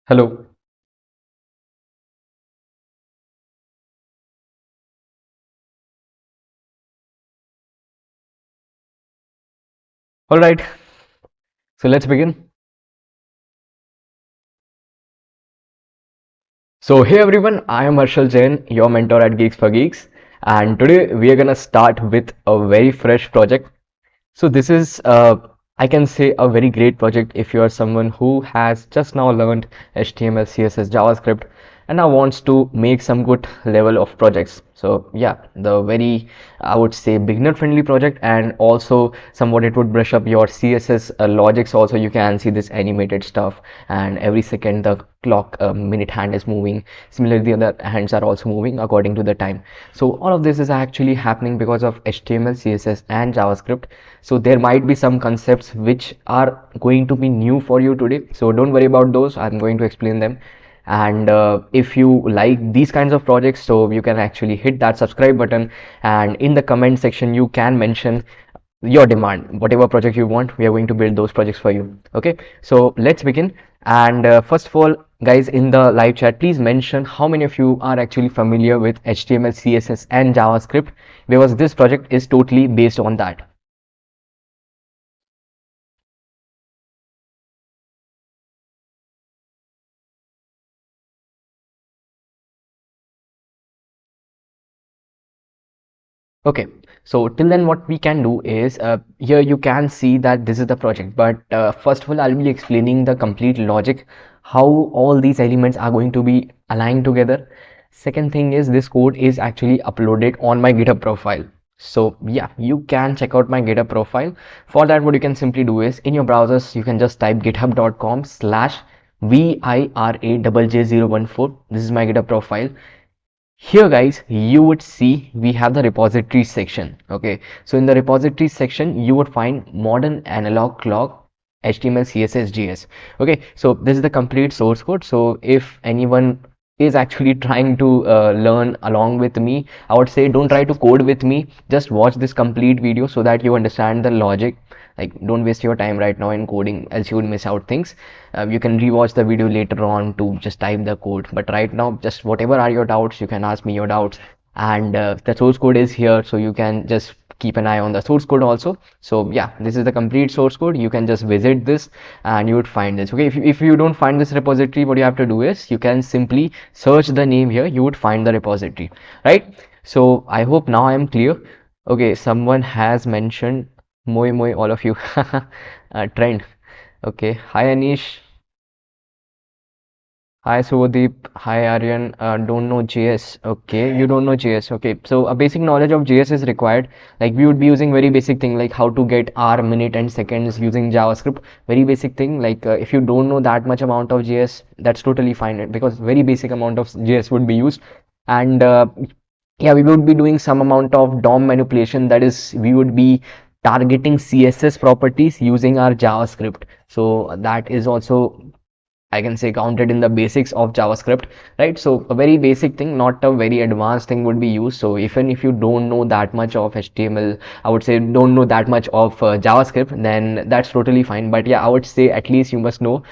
Hello. All right. So let's begin. So hey everyone, I am Harshal Jain, your mentor at Geeks4Geeks, and today we are gonna start with a very fresh project. So this is, I can say, a very great project if you are someone who has just now learned HTML, CSS, JavaScript, and now wants to make some good level of projects. So yeah, the very, I would say, beginner-friendly project, and also somewhat it would brush up your CSS logics. Also, you can see this animated stuff, and every second the clock minute hand is moving. Similarly, the other hands are also moving according to the time. So all of this is actually happening because of HTML, CSS, and JavaScript. So there might be some concepts which are going to be new for you today, so don't worry about those. I'm going to explain them. And if you like these kinds of projects, so you can actually hit that subscribe button, and in the comment section you can mention your demand, whatever project you want. We are going to build those projects for you. Okay, so let's begin. And first of all, guys, in the live chat, please mention how many of you are actually familiar with HTML, CSS, and JavaScript, because this project is totally based on that. Okay, so till then what we can do is, here you can see that this is the project, but first of all I'll be explaining the complete logic, how all these elements are going to be aligned together. Second thing is, this code is actually uploaded on my GitHub profile. So yeah, you can check out my GitHub profile. For that, what you can simply do is, in your browsers you can just type github.com/viraj014. This is my GitHub profile. Here guys, you would see we have the repository section. Okay, so in the repository section you would find modern analog clock HTML, CSS, JS. Okay, so this is the complete source code. So if anyone is actually trying to learn along with me, I would say don't try to code with me, just watch this complete video so that you understand the logic. Like, don't waste your time right now in coding, else you would miss out things. You can rewatch the video later on to just type the code, but right now, just whatever are your doubts, you can ask me your doubts. And the source code is here, so you can just keep an eye on the source code also. So yeah, this is the complete source code. You can just visit this and you would find this. Okay, if you don't find this repository, what you have to do is, you can simply search the name here, you would find the repository, right? So I hope now I am clear. Okay, someone has mentioned moi moi, all of you. Trend. Okay, hi Anish. Hi Subhadeep, hi Aryan. Don't know JS. Okay, you don't know JS. Okay, so a basic knowledge of JS is required. Like, we would be using very basic thing like how to get hour, minute, and seconds using JavaScript. Very basic thing. Like, if you don't know that much amount of JS, that's totally fine, because very basic amount of JS would be used. And yeah, we would be doing some amount of DOM manipulation. That is, we would be targeting CSS properties using our JavaScript. So that is also, I can say, counted in the basics of JavaScript, right? So a very basic thing, not a very advanced thing would be used. So even if you don't know that much of HTML, I would say don't know that much of JavaScript, then that's totally fine. But yeah, I would say at least you must know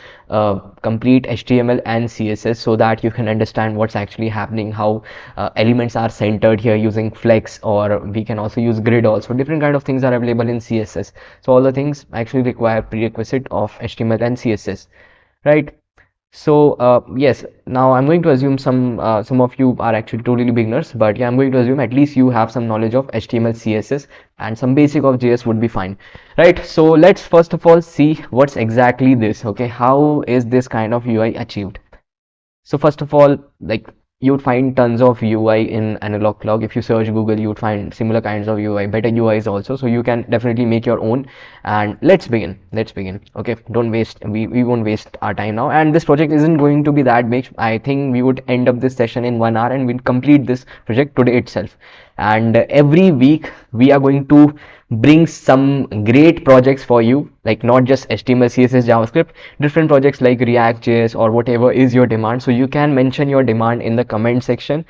complete HTML and CSS, so that you can understand what's actually happening, how elements are centered here using flex, or we can also use grid also. Different kind of things are available in CSS. So all the things actually require prerequisite of HTML and CSS, right? So yes, now I'm going to assume some of you are actually totally beginners, but yeah, I'm going to assume at least you have some knowledge of HTML, CSS, and some basic of JS would be fine, right? So let's first of all see what's exactly this. Okay, how is this kind of UI achieved? So first of all, like, you would find tons of UI in analog clock. If you search Google, you would find similar kinds of UI, better UIs also. So you can definitely make your own. And let's begin. Let's begin. Okay, don't waste. We won't waste our time now. And this project isn't going to be that big. I think we would end up this session in 1 hour, and we'll complete this project today itself. And every week we are going to bring some great projects for you, like not just HTML, CSS, JavaScript, different projects like React JS or whatever is your demand. So you can mention your demand in the comment section.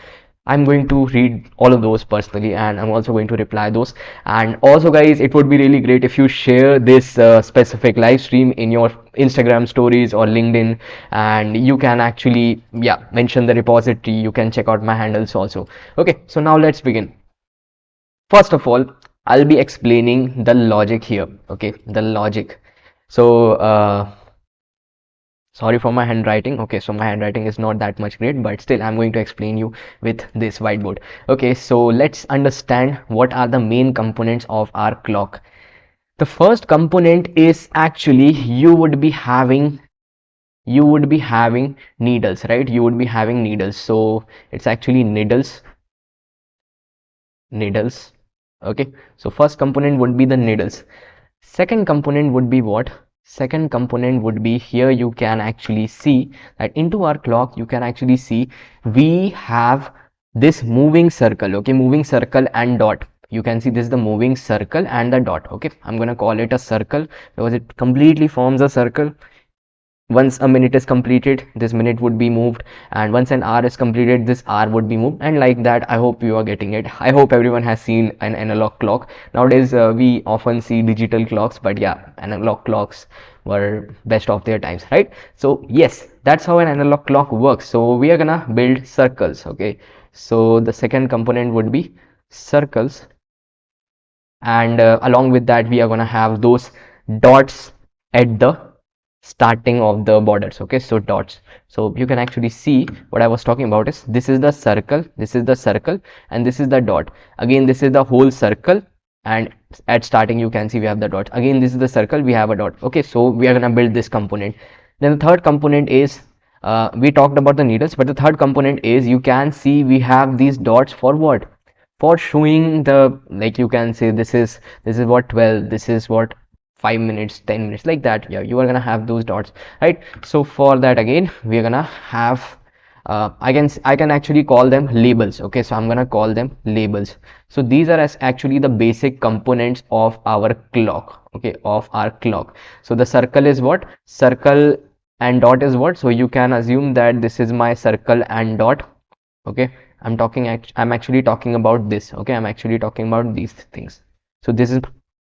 I'm going to read all of those personally, and I'm also going to reply those. And also guys, it would be really great if you share this specific live stream in your Instagram stories or LinkedIn, and you can actually, yeah, mention the repository. You can check out my handles also. Okay, so now let's begin. First of all, I'll be explaining the logic here. Okay, the logic. So sorry for my handwriting. Okay, so my handwriting is not that much great, but still I'm going to explain you with this whiteboard. Okay, so let's understand what are the main components of our clock. The first component is actually you would be having needles, right? You would be having needles. So it's actually needles. Okay, so first component would be the needles. Second component would be what? Second component would be, here you can actually see that into our clock you can actually see we have this moving circle. Okay, moving circle and dot. You can see this is the moving circle and the dot. Okay, I'm gonna call it a circle because it completely forms a circle. Once a minute is completed, this minute would be moved, and once an hour is completed, this hour would be moved, and like that. I hope you are getting it. I hope everyone has seen an analog clock. Nowadays we often see digital clocks, but yeah, analog clocks were best of their times, right? So yes, that's how an analog clock works. So we are gonna build circles. Okay, so the second component would be circles, and along with that we are gonna have those dots at the starting of the borders. Okay, so dots. So you can actually see what I was talking about is this is the circle, this is the circle, and this is the dot. Again, this is the whole circle, and at starting you can see we have the dot. Again, this is the circle, we have a dot. Okay, so we are gonna build this component. Then the third component is we talked about the needles, but the third component is you can see we have these dots for what? For showing the, like, you can say this is what 12, this is what 5 minutes, 10 minutes, like that. Yeah, you are gonna have those dots, right? So for that, again, we are gonna have I can actually call them labels. Okay, so I'm gonna call them labels. So these are as actually the basic components of our clock. Okay, of our clock. So the circle is what? Circle and dot is what? So you can assume that this is my circle and dot. Okay, I'm actually talking about this. Okay, I'm actually talking about these things. So this is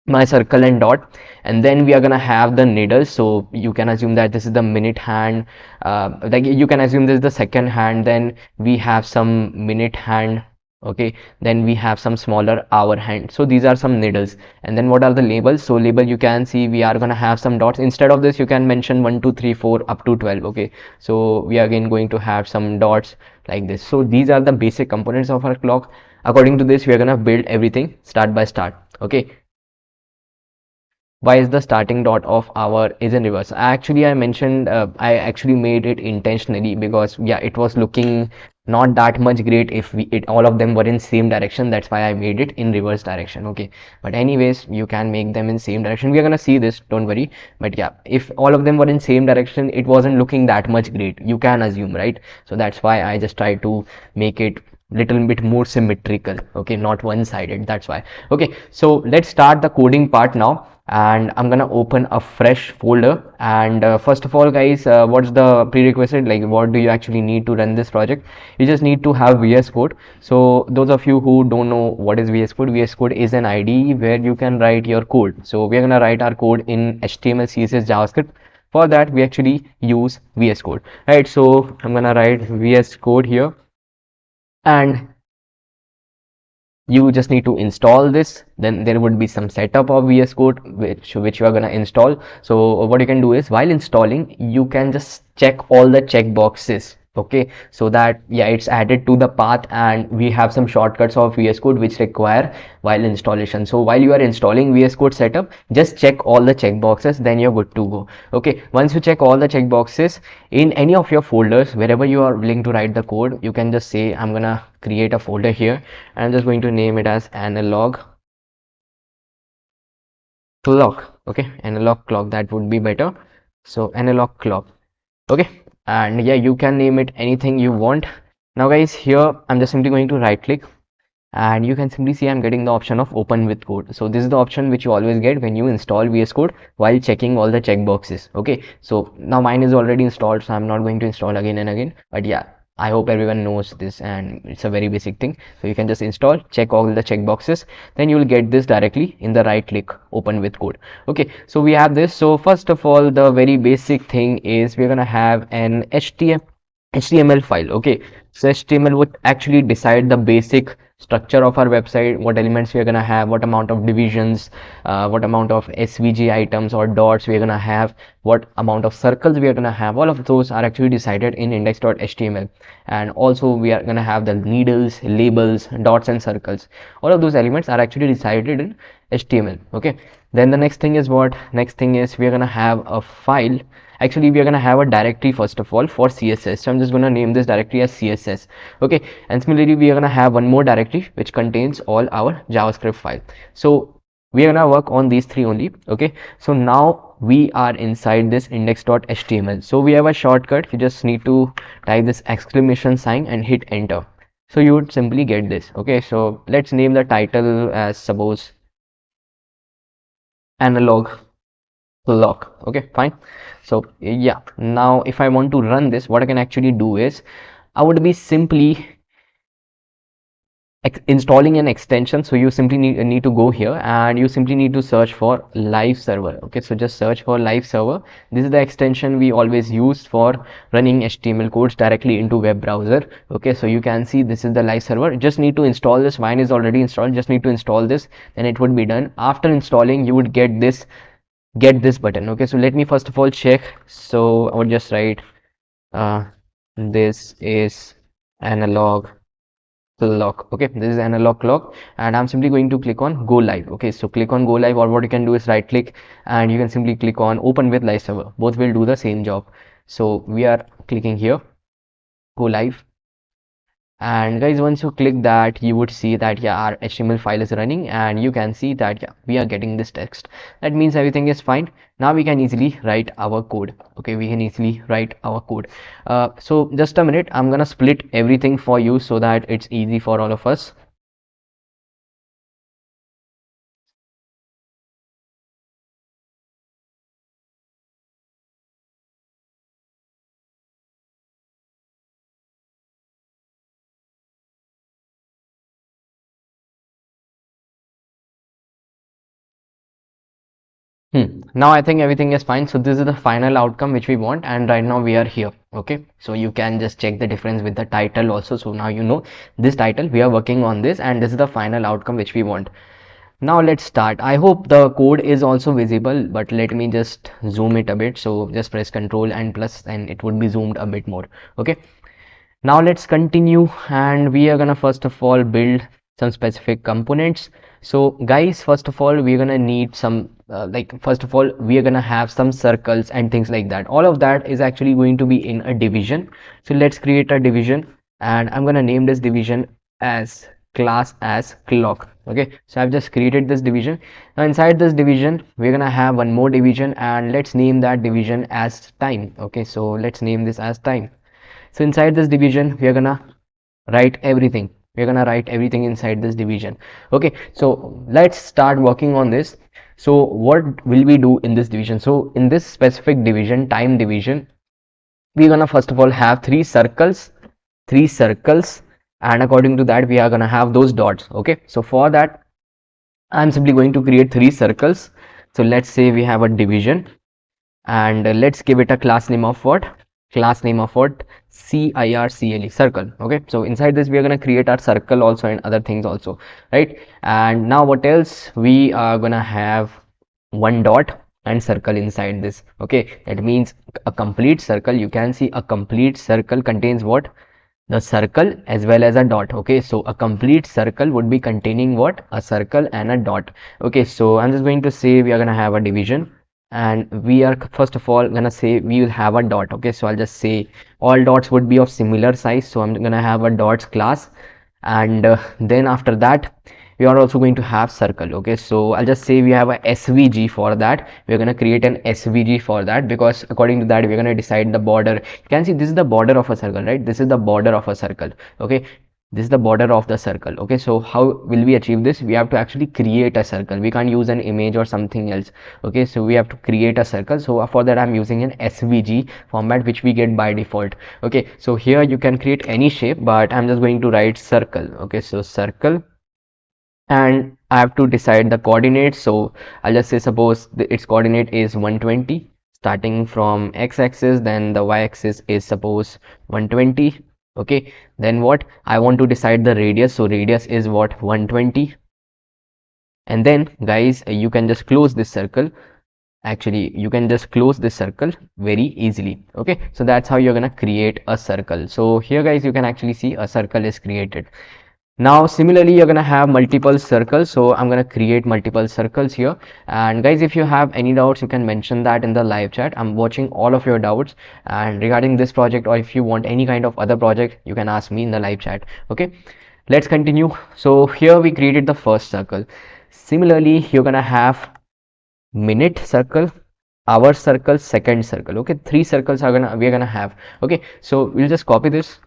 my circle and dot, and then we are gonna have the needles. So you can assume that this is the minute hand, like you can assume this is the second hand, then we have some minute hand. Okay, then we have some smaller hour hand. So these are some needles. And then what are the labels? So label, you can see we are gonna have some dots. Instead of this, you can mention 1 2 3 4 up to 12. Okay, so we are again going to have some dots like this. So these are the basic components of our clock. According to this, we are gonna build everything start by start. Okay, why is the starting dot of our is in reverse? I mentioned I actually made it intentionally because yeah, it was looking not that much great if all of them were in same direction. That's why I made it in reverse direction. Okay, but anyways, you can make them in same direction. We are gonna see this, don't worry. But yeah, if all of them were in same direction, it wasn't looking that much great, you can assume, right? So that's why I just try to make it little bit more symmetrical. Okay, not one-sided. That's why. Okay, so let's start the coding part now, and I'm gonna open a fresh folder. And first of all, guys, what's the prerequisite? Like, what do you actually need to run this project? You just need to have VS Code. So those of you who don't know what is VS Code, VS Code is an IDE where you can write your code. So we're gonna write our code in HTML, CSS, JavaScript. For that, we actually use VS Code, right? So I'm gonna write VS Code here, and you just need to install this. Then there would be some setup of VS Code which you are gonna install. So what you can do is, while installing, you can just check all the checkboxes. Okay, so that yeah, it's added to the path, and we have some shortcuts of VS Code which require while installation. So while you are installing VS Code setup, just check all the checkboxes, then you're good to go. Okay, once you check all the checkboxes in any of your folders, wherever you are willing to write the code, you can just say I'm gonna create a folder here, and I'm just going to name it as analog clock. Okay, analog clock, that would be better. So analog clock. Okay, and yeah, you can name it anything you want. Now guys, here I'm just simply going to right click, and you can simply see I'm getting the option of open with code. So this is the option which you always get when you install VS Code while checking all the checkboxes. Okay, so now mine is already installed, so I'm not going to install again and again. But yeah, I hope everyone knows this, and it's a very basic thing. So you can just install, check all the checkboxes, then you will get this directly in the right click, open with code. Okay, so we have this. So first of all, the very basic thing is we're gonna have an HTML file. Okay, so HTML would actually decide the basic structure of our website, what elements we're gonna have, what amount of divisions, what amount of SVG items or dots we're gonna have, what amount of circles we are gonna have. All of those are actually decided in index.html, and also we are gonna have the needles, labels, dots, and circles. All of those elements are actually decided in HTML. Okay, then the next thing is what? Next thing is we are gonna have a file. Actually, we are gonna have a directory first of all for CSS. So I'm just gonna name this directory as CSS. Okay, and similarly we are gonna have one more directory which contains all our JavaScript file. So we are gonna work on these three only. Okay, so now we are inside this index.html. So we have a shortcut. You just need to type this exclamation sign and hit enter. So you would simply get this. Okay, so let's name the title as suppose analog lock. Okay, fine. So yeah, now if I want to run this, what I can actually do is I would be simply installing an extension. So you simply need to go here and you simply need to search for live server. Okay, so just search for live server. This is the extension we always use for running HTML codes directly into web browser. Okay, so you can see this is the live server. You just need to install this. Mine is already installed. Just need to install this, then it would be done. After installing, you would get this button. Okay, so let me first of all check. So I would just write this is analog clock. Okay, this is analog clock, and I'm simply going to click on go live. Okay, so click on go live, or what you can do is right click and you can simply click on open with live server. Both will do the same job. So we are clicking here, go live. And guys, once you click that, you would see that yeah, our HTML file is running, and you can see that yeah, we are getting this text. That means everything is fine. Now we can easily write our code. Okay, we can easily write our code. So just a minute, I'm gonna split everything for you so that it's easy for all of us. Now I think everything is fine. So this is the final outcome which we want, and right now we are here. Okay, so you can just check the difference with the title also. So now you know this title, we are working on this, and this is the final outcome which we want. Now let's start. I hope the code is also visible, but let me just zoom it a bit. So just press Ctrl and plus, and it would be zoomed a bit more. Okay, now let's continue, and we are gonna first of all build some specific components. So guys, first of all we're gonna need some first of all we are gonna have some circles and things like that. All of that is actually going to be in a division. So let's create a division, and I'm gonna name this division as class as clock. Okay, so I've just created this division. Now inside this division we're gonna have one more division, and let's name that division as time. Okay, so let's name this as time. So inside this division we are gonna write everything. We're gonna write everything inside this division. Okay, so let's start working on this. So what will we do in this division? So in this specific division, time division, we're gonna first of all have three circles, and according to that we are gonna have those dots. Okay, so for that I'm simply going to create three circles. So let's say we have a division, and let's give it a class name of what? Class name of what? CIRCLE, circle. Okay, so inside this we are going to create our circle also and other things also, right? And now what else? We are gonna have one dot and circle inside this. Okay, that means a complete circle. You can see a complete circle contains what? The circle as well as a dot. Okay, so a complete circle would be containing what? A circle and a dot. Okay, so I'm just going to say we are gonna have a division, and we are first of all gonna say we will have a dot. Okay, so I'll just say all dots would be of similar size, so I'm gonna have a dots class, and then after that we are also going to have circle. Okay, so I'll just say we have a SVG. For that we're going to create an SVG for that, because according to that we're going to decide the border. You can see this is the border of a circle, right? This is the border of a circle. Okay, this is the border of the circle. Okay, so how will we achieve this? We have to actually create a circle. We can't use an image or something else. Okay, so we have to create a circle. So for that I'm using an SVG format, which we get by default. Okay, so here you can create any shape, but I'm just going to write circle. Okay, so circle, and I have to decide the coordinates. So I'll just say suppose its coordinate is 120 starting from x-axis, then the y-axis is suppose 120. Okay, then what I want to decide the radius. So radius is what, 120. And then guys, you can just close this circle. Actually, you can just close this circle very easily. Okay, so that's how you're gonna create a circle. So here guys, you can actually see a circle is created. Now similarly you're gonna have multiple circles, so I'm gonna create multiple circles here. And guys, if you have any doubts, you can mention that in the live chat. I'm watching all of your doubts, and regarding this project, or if you want any kind of other project, you can ask me in the live chat. Okay, let's continue. So here we created the first circle. Similarly, you're gonna have minute circle, hour circle, second circle. Okay, three circles we're gonna have. Okay, so we'll just copy this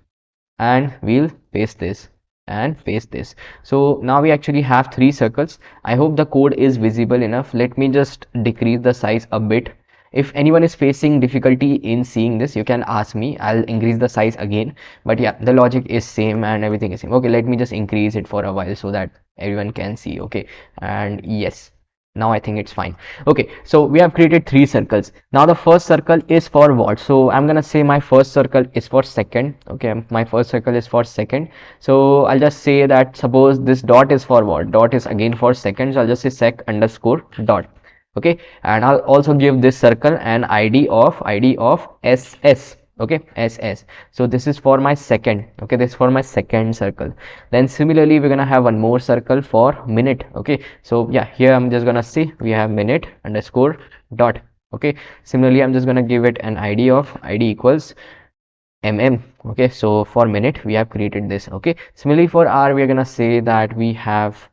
and we'll paste this and paste this. So now we actually have three circles. I hope the code is visible enough. Let me just decrease the size a bit. If anyone is facing difficulty in seeing this, you can ask me. I'll increase the size again, but yeah, the logic is same and everything is same. Okay, let me just increase it for a while so that everyone can see. Okay, and yes, now I think it's fine. Okay, so we have created three circles. Now the first circle is for what? So I'm gonna say my first circle is for second. Okay, my first circle is for second. So I'll just say that suppose this dot is for what? Dot is again for second. So I'll just say sec underscore dot. Okay, and I'll also give this circle an id of ss. Okay, ss. So this is for my second. Okay, this is for my second circle. Then similarly we're gonna have one more circle for minute. Okay, so yeah, here I'm just gonna say we have minute underscore dot. Okay, similarly I'm just gonna give it an id of id equals Okay, so for minute we have created this. Okay, similarly for hour we are gonna say that we have,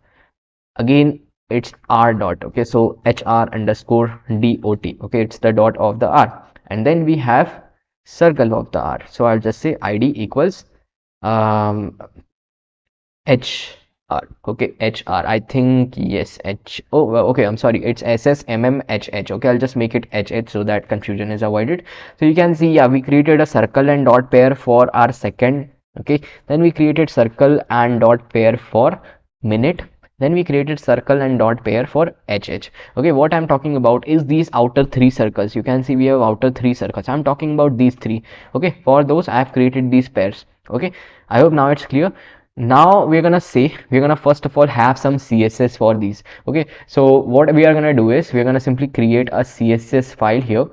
again it's r dot. Okay, so hr underscore dot. Okay, it's the dot of the r, and then we have circle of the r. So I'll just say id equals hr. Okay, hr, I think, yes, okay, I'm sorry, it's ssmmhh. Okay, I'll just make it hh so that confusion is avoided. So you can see, yeah, we created a circle and dot pair for our second. Okay, then we created circle and dot pair for minute. Then we created circle and dot pair for HH. Okay, what I'm talking about is these outer three circles. You can see we have outer three circles. I'm talking about these three. Okay, for those I have created these pairs. Okay, I hope now it's clear. Now we're gonna say, we're gonna first of all have some CSS for these. Okay, so what we are gonna do is we're gonna simply create a CSS file here.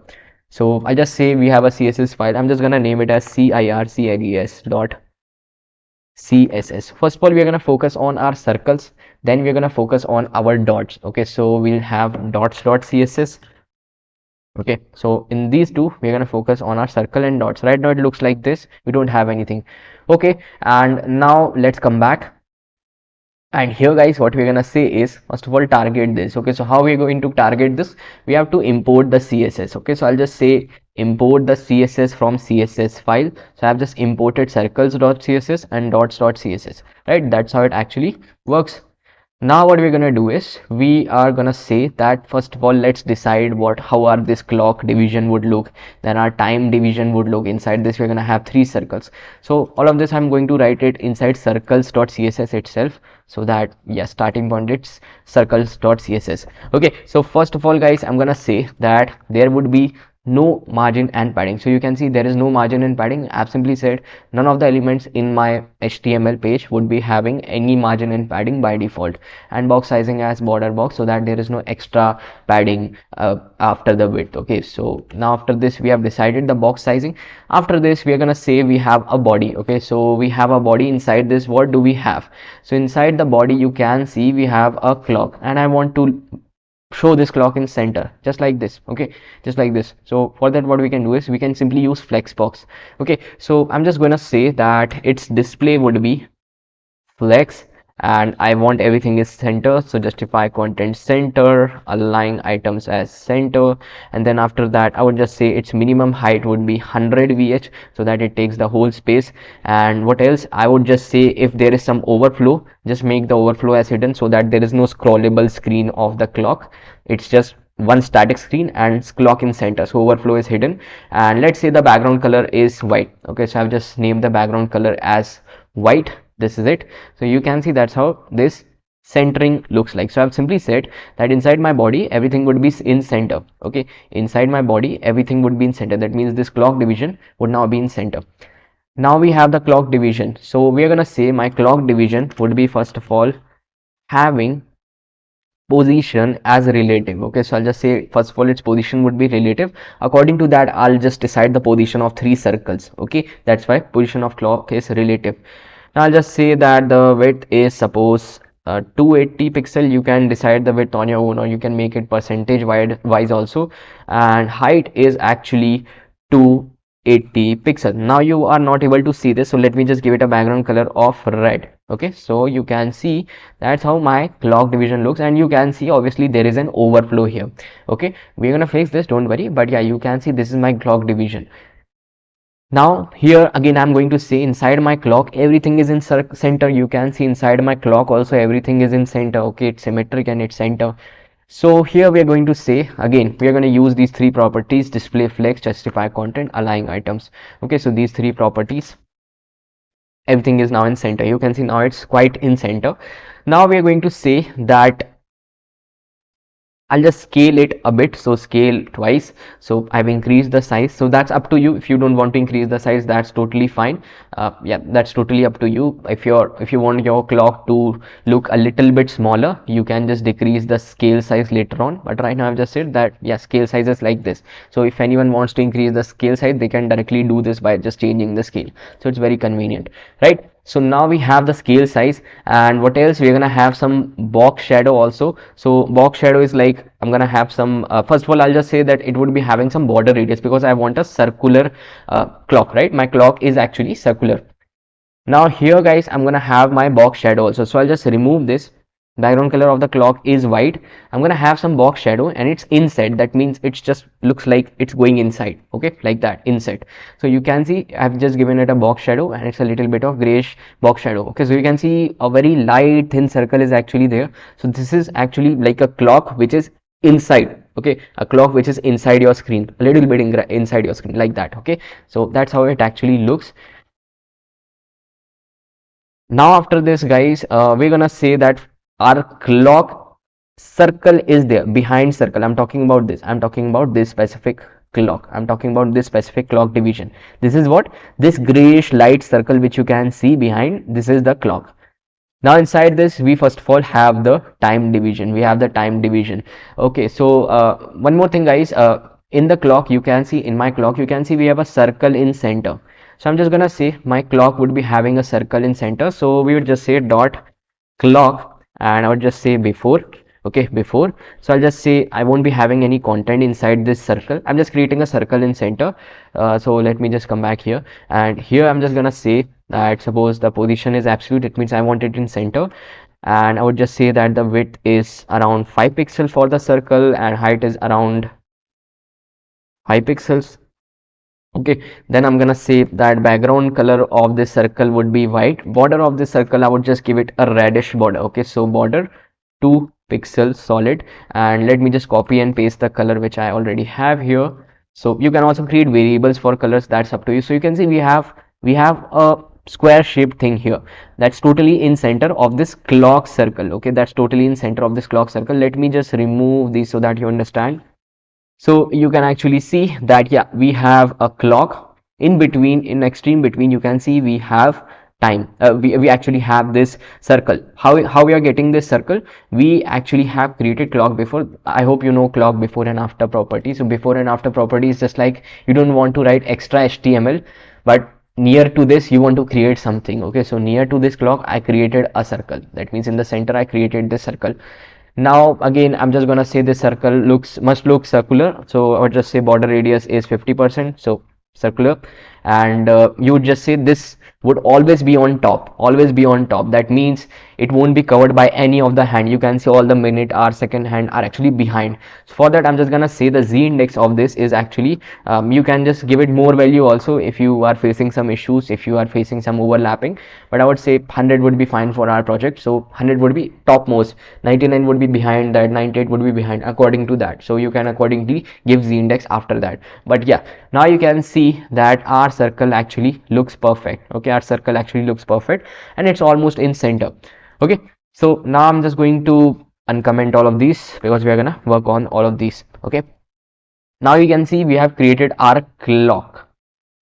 So I just say we have a CSS file. I'm just gonna name it as circles dot CSS. First of all, we're gonna focus on our circles, then we're gonna focus on our dots. Okay, so we'll have dots.css. Okay, so in these two we're gonna focus on our circle and dots. Right now it looks like this, we don't have anything. Okay, and now let's come back. And here guys, what we're gonna say is, first of all, target this. Okay, so how we're going to target this? We have to import the CSS. Okay, so I'll just say import the CSS from CSS file. So I've just imported circles.css and dots.css. Right, that's how it actually works. Now what we're gonna do is we are gonna say that first of all, let's decide how our this clock division would look, then our time division would look. Inside this we're gonna have three circles. So all of this I'm going to write it inside circles.css itself, so that, yeah, starting point it's circles.css. Okay, so first of all guys, I'm gonna say that there would be no margin and padding. So you can see there is no margin and padding. I've simply said none of the elements in my HTML page would be having any margin and padding by default, and box sizing as border box, so that there is no extra padding after the width. Okay, so now after this we have decided the box sizing. After this we are gonna say we have a body. Okay, so we have a body. Inside this, what do we have? So inside the body you can see we have a clock, and I want to show this clock in center, just like this. Okay, just like this. So for that, what we can do is we can simply use flexbox. Okay, so I'm just going to say that its display would be flex, and I want everything is center, so justify content center, align items as center, and then after that I would just say its minimum height would be 100 vh so that it takes the whole space. And what else, I would just say if there is some overflow, just make the overflow as hidden so that there is no scrollable screen of the clock. It's just one static screen and clock in center, so overflow is hidden. And let's say the background color is white. Okay, so I've just named the background color as white. This is it. So you can see that's how this centering looks like. So I've simply said that inside my body everything would be in center. Okay, inside my body everything would be in center. That means this clock division would now be in center. Now we have the clock division, so we are gonna say my clock division would be first of all having position as relative. Okay, so I'll just say first of all its position would be relative. According to that I'll just decide the position of 3 circles. Okay, that's why position of clock is relative. Now I'll just say that the width is suppose 280 pixel. You can decide the width on your own, or you can make it percentage wise also. And height is actually 280 pixel. Now you are not able to see this, so let me just give it a background color of red. Okay, so you can see that's how my clock division looks, and you can see obviously there is an overflow here. Okay, we're gonna fix this, don't worry, but yeah, you can see this is my clock division. Now here again I'm going to say inside my clock everything is in center. You can see inside my clock also everything is in center. Okay, it's symmetric and it's center. So here we are going to say again we are going to use these 3 properties: display flex, justify content, align items. Okay, so these 3 properties, everything is now in center. You can see now it's quite in center. Now we are going to say that I'll just scale it a bit, so scale twice. So I've increased the size, so that's up to you. If you don't want to increase the size, that's totally fine. Yeah, that's totally up to you. If you want your clock to look a little bit smaller, you can just decrease the scale size later on, but right now I've just said that yeah, scale size is like this. So if anyone wants to increase the scale size, they can directly do this by just changing the scale, so it's very convenient, right? So now we have the scale size, and what else, we're gonna have some box shadow also. So box shadow is like I'm gonna have some first of all I'll just say that it would be having some border radius because I want a circular clock, right? My clock is actually circular. Now here guys I'm gonna have my box shadow also, so I'll just remove this. Background color of the clock is white. I'm gonna have some box shadow and it's inset. That means it just looks like it's going inside. Okay, like that, inset. So you can see I've just given it a box shadow and it's a little bit of grayish box shadow. Okay, so you can see a very light thin circle is actually there. So this is actually like a clock which is inside. Okay, a clock which is inside your screen, a little bit inside your screen, like that. Okay, so that's how it actually looks. Now after this guys we're gonna say that our clock circle is there behind circle. I'm talking about this specific clock. I'm talking about this specific clock division. This is what, this grayish light circle which you can see behind, this is the clock. Now inside this we first of all have the time division. We have the time division. Okay, so one more thing guys, in the clock you can see, in my clock you can see we have a circle in center. So I'm just gonna say my clock would be having a circle in center, so we would just say dot clock, and I would just say before. Okay, before. So I'll just say I won't be having any content inside this circle. I'm just creating a circle in center. So let me just come back here, and here I'm just gonna say that suppose the position is absolute, it means I want it in center, and I would just say that the width is around 5 pixels for the circle and height is around 5 pixels. Okay, then I'm gonna say that background color of this circle would be white. Border of this circle I would just give it a reddish border. Okay, so border 2 pixels solid, and let me just copy and paste the color which I already have here. So you can also create variables for colors, that's up to you. So you can see we have a square shaped thing here that's totally in center of this clock circle. Okay, that's totally in center of this clock circle. Let me just remove these so that you understand. So you can actually see that yeah, we have a clock in between, in extreme between you can see we have time. We actually have this circle. How we are getting this circle, we actually have created clock before. I hope you know clock before and after property. So before and after property is just like you don't want to write extra HTML, but near to this you want to create something. Okay, so near to this clock I created a circle. That means in the center I created this circle. Now again I'm just gonna say this circle must look circular, so I would just say border radius is 50%, so circular, and you would just say this would always be on top, always be on top. That means it won't be covered by any of the hand. You can see all the minute, hour, second hand are actually behind. So for that I'm just gonna say the z index of this is actually, you can just give it more value also if you are facing some issues, if you are facing some overlapping, but I would say 100 would be fine for our project. So 100 would be topmost, 99 would be behind that, 98 would be behind, according to that. So you can accordingly give z index after that. But yeah, now you can see that our circle actually looks perfect. Okay, our circle actually looks perfect and it's almost in center. Okay, so now I'm just going to uncomment all of these because we are gonna work on all of these. Okay, now you can see we have created our clock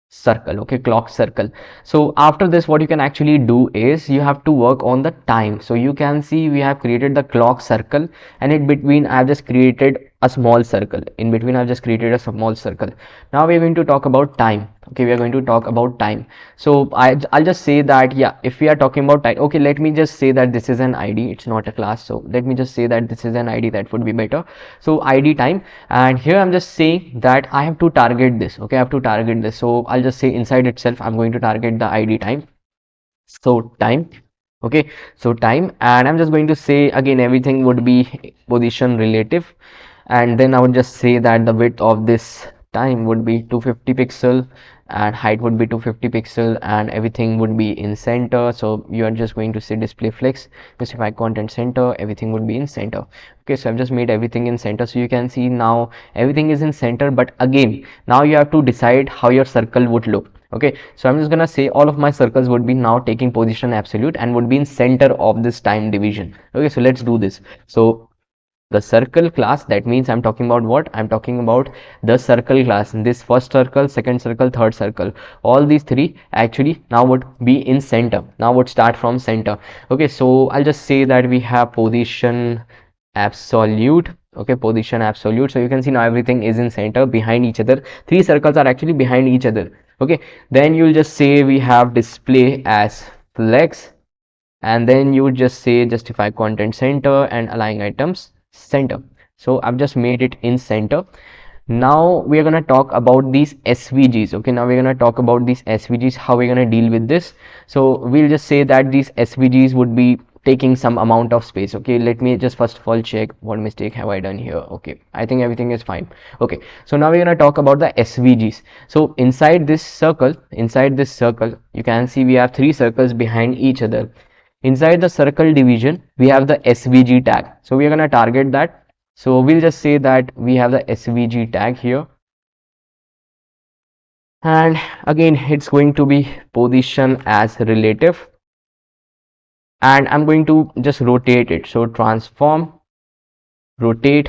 circle. Okay, clock circle. So after this what you can actually do is you have to work on the time. So you can see we have created the clock circle, and in between I have just created a small circle. In between I've just created a small circle. Now we are going to talk about time. Okay, we are going to talk about time. So I'll just say that, yeah, if we are talking about time, okay, let me just say that this is an id, it's not a class. So let me just say that this is an id, that would be better. So id time, and here I'm just saying that I have to target this. Okay, I have to target this. So I'll just say inside itself I'm going to target the id time. So time. Okay, so time, and I'm just going to say again everything would be position relative, and then I would just say that the width of this time would be 250 pixel and height would be 250 pixel and everything would be in center. So you are just going to say display flex, specify content center, everything would be in center. Okay, so I've just made everything in center. So you can see now everything is in center, but again now you have to decide how your circle would look. Okay, so I'm just gonna say all of my circles would be now taking position absolute and would be in center of this time division. Okay, so let's do this. So the circle class, that means I'm talking about what? I'm talking about the circle class. In this first circle, second circle, third circle, all these three actually now would be in center, now would start from center. Okay, so I'll just say that we have position absolute. Okay, position absolute. So you can see now everything is in center behind each other. Three circles are actually behind each other. Okay, then you'll just say we have display as flex, and then you just say justify content center and align items center. So I've just made it in center. Now we are going to talk about these SVGs. Okay, now we're going to talk about these SVGs, how we're going to deal with this. So we'll just say that these SVGs would be taking some amount of space. Okay, let me just first of all check what mistake have I done here. Okay, I think everything is fine. Okay, so now we're going to talk about the SVGs. So inside this circle, you can see we have three circles behind each other. Inside the circle division we have the SVG tag, so we are going to target that. So we'll just say that we have the SVG tag here, and again it's going to be position as relative, and I'm going to just rotate it. So transform, rotate,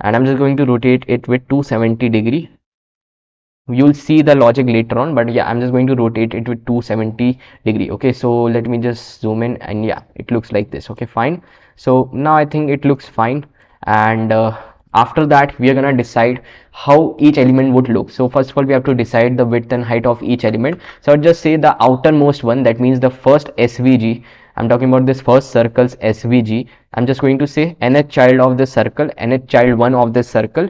and I'm just going to rotate it with 270 degree. You'll see the logic later on, but yeah, I'm just going to rotate it with 270 degree. Okay, so let me just zoom in, and yeah, it looks like this. Okay, fine. So now I think it looks fine, and after that we are gonna decide how each element would look. So first of all we have to decide the width and height of each element. So I'll just say the outermost one, that means the first SVG, I'm talking about this first circle's SVG. I'm just going to say nth child of this circle, nth child 1 of this circle.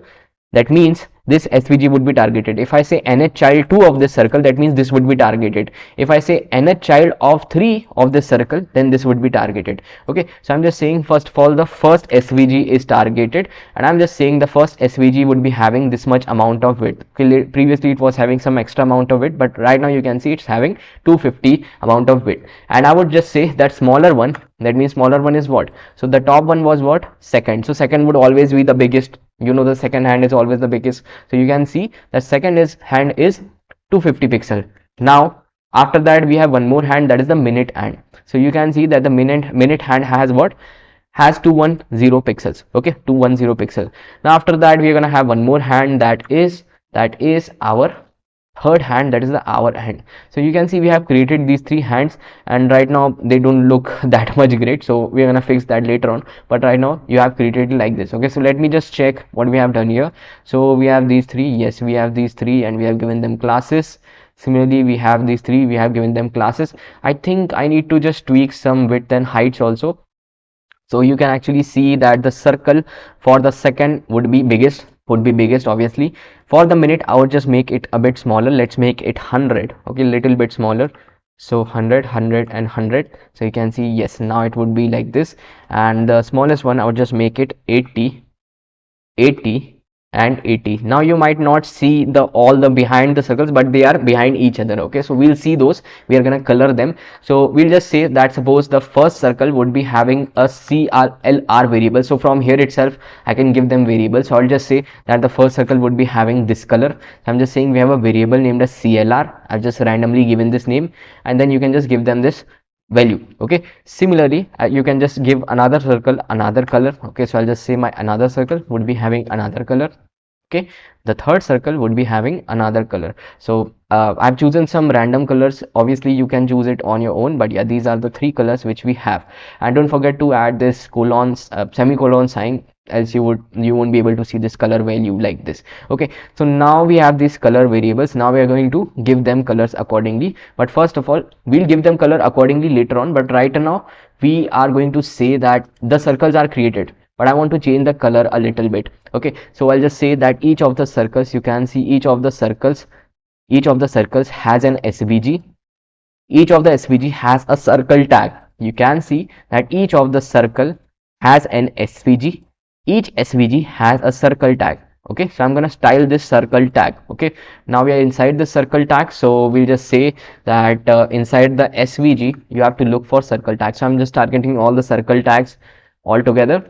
That means this SVG would be targeted. If I say nth child 2 of this circle, that means this would be targeted. If I say nth child of 3 of this circle, then this would be targeted. Okay, so I'm just saying first of all the first SVG is targeted, and I'm just saying the first SVG would be having this much amount of width. Okay, previously it was having some extra amount of width, but right now you can see it's having 250 amount of width. And I would just say that smaller one, that means smaller one is what? So the top one was what? Second. So second would always be the biggest. You know, the second hand is always the biggest. So you can see that second hand is 250 pixel. Now after that we have one more hand, that is the minute hand. So you can see that the minute hand has what? Has 210 pixels. Okay, 210 pixel. Now after that we are gonna have one more hand, that is our third hand, that is the hour hand. So you can see we have created these three hands, and right now they don't look that much great, so we are gonna fix that later on. But right now you have created it like this. Okay, so let me just check what we have done here. So we have these three, yes, we have these three, and we have given them classes. Similarly we have these three, we have given them classes. I think I need to just tweak some width and heights also. So you can actually see that the circle for the second would be biggest obviously. For the minute I would just make it a bit smaller. Let's make it 100. Okay, little bit smaller. So 100, 100 and 100. So you can see, yes, now it would be like this. And the smallest one, I would just make it 80, 80 and 80. Now you might not see the all the behind the circles, but they are behind each other. Okay, so we'll see those. We are gonna color them. So we'll just say that suppose the first circle would be having a CLR variable. So from here itself I can give them variables. So I'll just say that the first circle would be having this color. I'm just saying we have a variable named as CLR. I've just randomly given this name, and then you can just give them this value. Okay, similarly you can just give another circle another color. Okay, so I'll just say my another circle would be having another color. Okay, the third circle would be having another color. So I've chosen some random colors. Obviously you can choose it on your own, but yeah, these are the three colors which we have. And don't forget to add this colons semicolon sign, else you won't be able to see this color value like this. Okay, so now we have these color variables. Now we are going to give them colors accordingly, but first of all we'll give them color accordingly later on. But right now we are going to say that the circles are created, but I want to change the color a little bit. Okay, so I'll just say that each of the circles, you can see each of the circles has an SVG. Each of the SVG has a circle tag. You can see that each of the circle has an SVG. Each SVG has a circle tag. Okay, so I'm gonna style this circle tag. Okay, now we are inside the circle tag, so we'll just say that inside the SVG you have to look for circle tags. So I'm just targeting all the circle tags all together.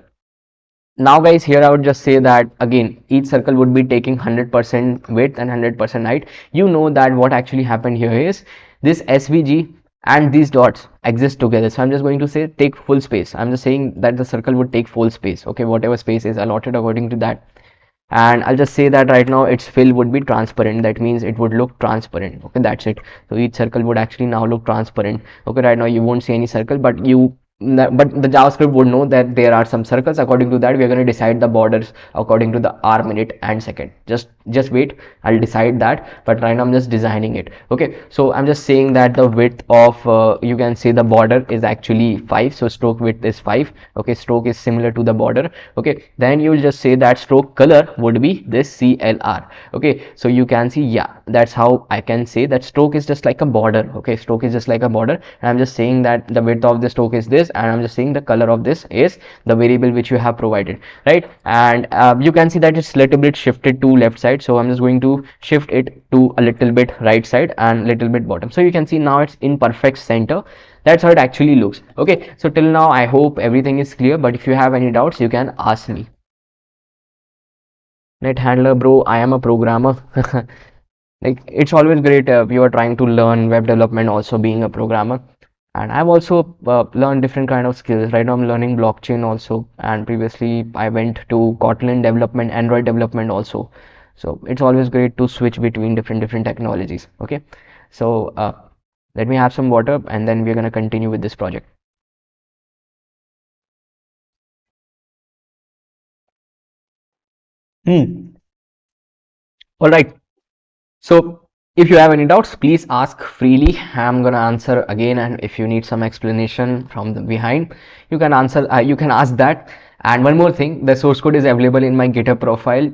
Now guys, here I would just say that again each circle would be taking 100% width and 100% height. You know that what actually happened here is this SVG and these dots exist together. So I'm just going to say take full space. I'm just saying that the circle would take full space. Okay, whatever space is allotted according to that. And I'll just say that right now its fill would be transparent. That means it would look transparent. Okay, that's it. So each circle would actually now look transparent. Okay, right now you won't see any circle, but the JavaScript would know that there are some circles. According to that we are going to decide the borders according to the hour, minute and second. Just wait, I'll decide that, but right now I'm just designing it. Okay, so I'm just saying that the width of you can say the border is actually 5, so stroke width is 5. Okay, stroke is similar to the border. Okay, then you will just say that stroke color would be this CLR. Okay, so you can see, yeah, that's how I can say that stroke is just like a border. Okay, stroke is just like a border, and I'm just saying that the width of the stroke is this, and I'm just saying the color of this is the variable which you have provided, right? And you can see that it's little bit shifted to left side, so I'm just going to shift it to a little bit right side and little bit bottom. So you can see now it's in perfect center. That's how it actually looks. Okay, so till now I hope everything is clear, but if you have any doubts you can ask me. Net handler bro, I am a programmer. Like it's always great you are trying to learn web development also being a programmer. And I've also learned different kind of skills. Right now I'm learning blockchain also, and previously I went to Kotlin development, Android development also. So it's always great to switch between different technologies. Okay, so let me have some water and then we're gonna continue with this project. All right. So if you have any doubts, please ask freely. I'm gonna answer again, and if you need some explanation from the behind, you can answer. You can ask that. And one more thing, the source code is available in my GitHub profile.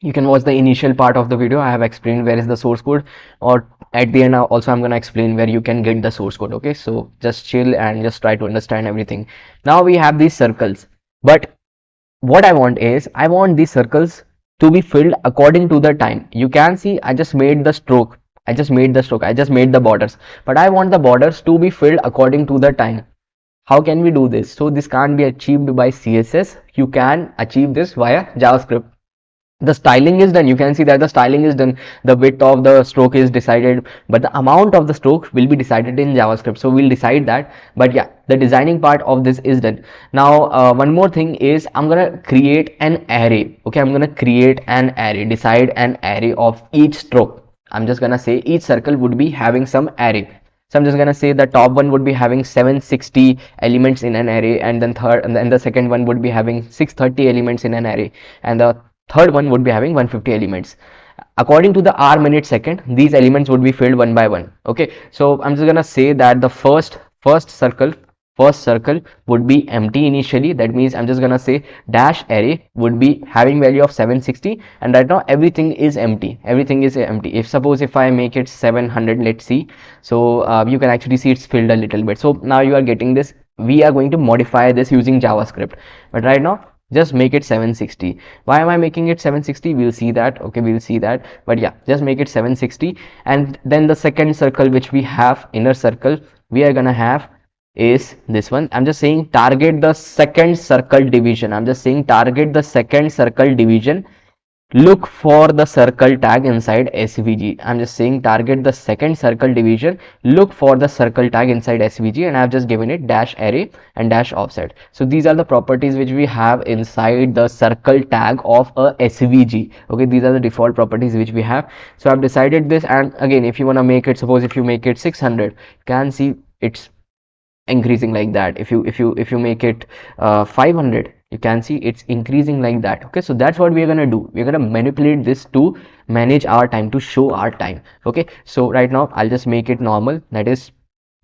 You can watch the initial part of the video. I have explained where is the source code, or at the end also I'm gonna explain where you can get the source code. Okay, so just chill and just try to understand everything. Now we have these circles, but what I want is I want these circles to be filled according to the time. You can see I just made the stroke, I just made the borders, but I want the borders to be filled according to the time. How can we do this? So this can't be achieved by CSS. You can achieve this via JavaScript. The styling is done. You can see that the styling is done. The width of the stroke is decided, but the amount of the stroke will be decided in JavaScript, so we'll decide that. But yeah, the designing part of this is done. Now one more thing is I'm gonna create an array. Okay, I'm gonna create an array, decide an array of each stroke. I'm just gonna say each circle would be having some array. So I'm just gonna say the top one would be having 760 elements in an array, and then the second one would be having 630 elements in an array, and the third one would be having 150 elements. According to the hour, minute, second, these elements would be filled one by one. Okay, so I'm just gonna say that the first circle first circle would be empty initially. That means I'm just gonna say dash array would be having value of 760, and right now everything is empty. Everything is empty. If suppose if I make it 700, let's see. So you can actually see it's filled a little bit. So now you are getting this. We are going to modify this using JavaScript, but right now just make it 760. Why am I making it 760? We'll see that. Okay, we'll see that. But yeah, just make it 760. And then the second circle which we have, inner circle, we are gonna have is this one. I'm just saying target the second circle division. I'm just saying target the second circle division. Look for the circle tag inside SVG. I'm just saying target the second circle division. Look for the circle tag inside SVG, and I've just given it dash array and dash offset. So these are the properties which we have inside the circle tag of a SVG. Okay, these are the default properties which we have. So I've decided this, and again, if you want to make it, suppose if you make it 600, you can see it's increasing like that. If you make it 500, you can see it's increasing like that. Okay, so that's what we're gonna do. We're gonna manipulate this to manage our time, to show our time. Okay, so right now I'll just make it normal, that is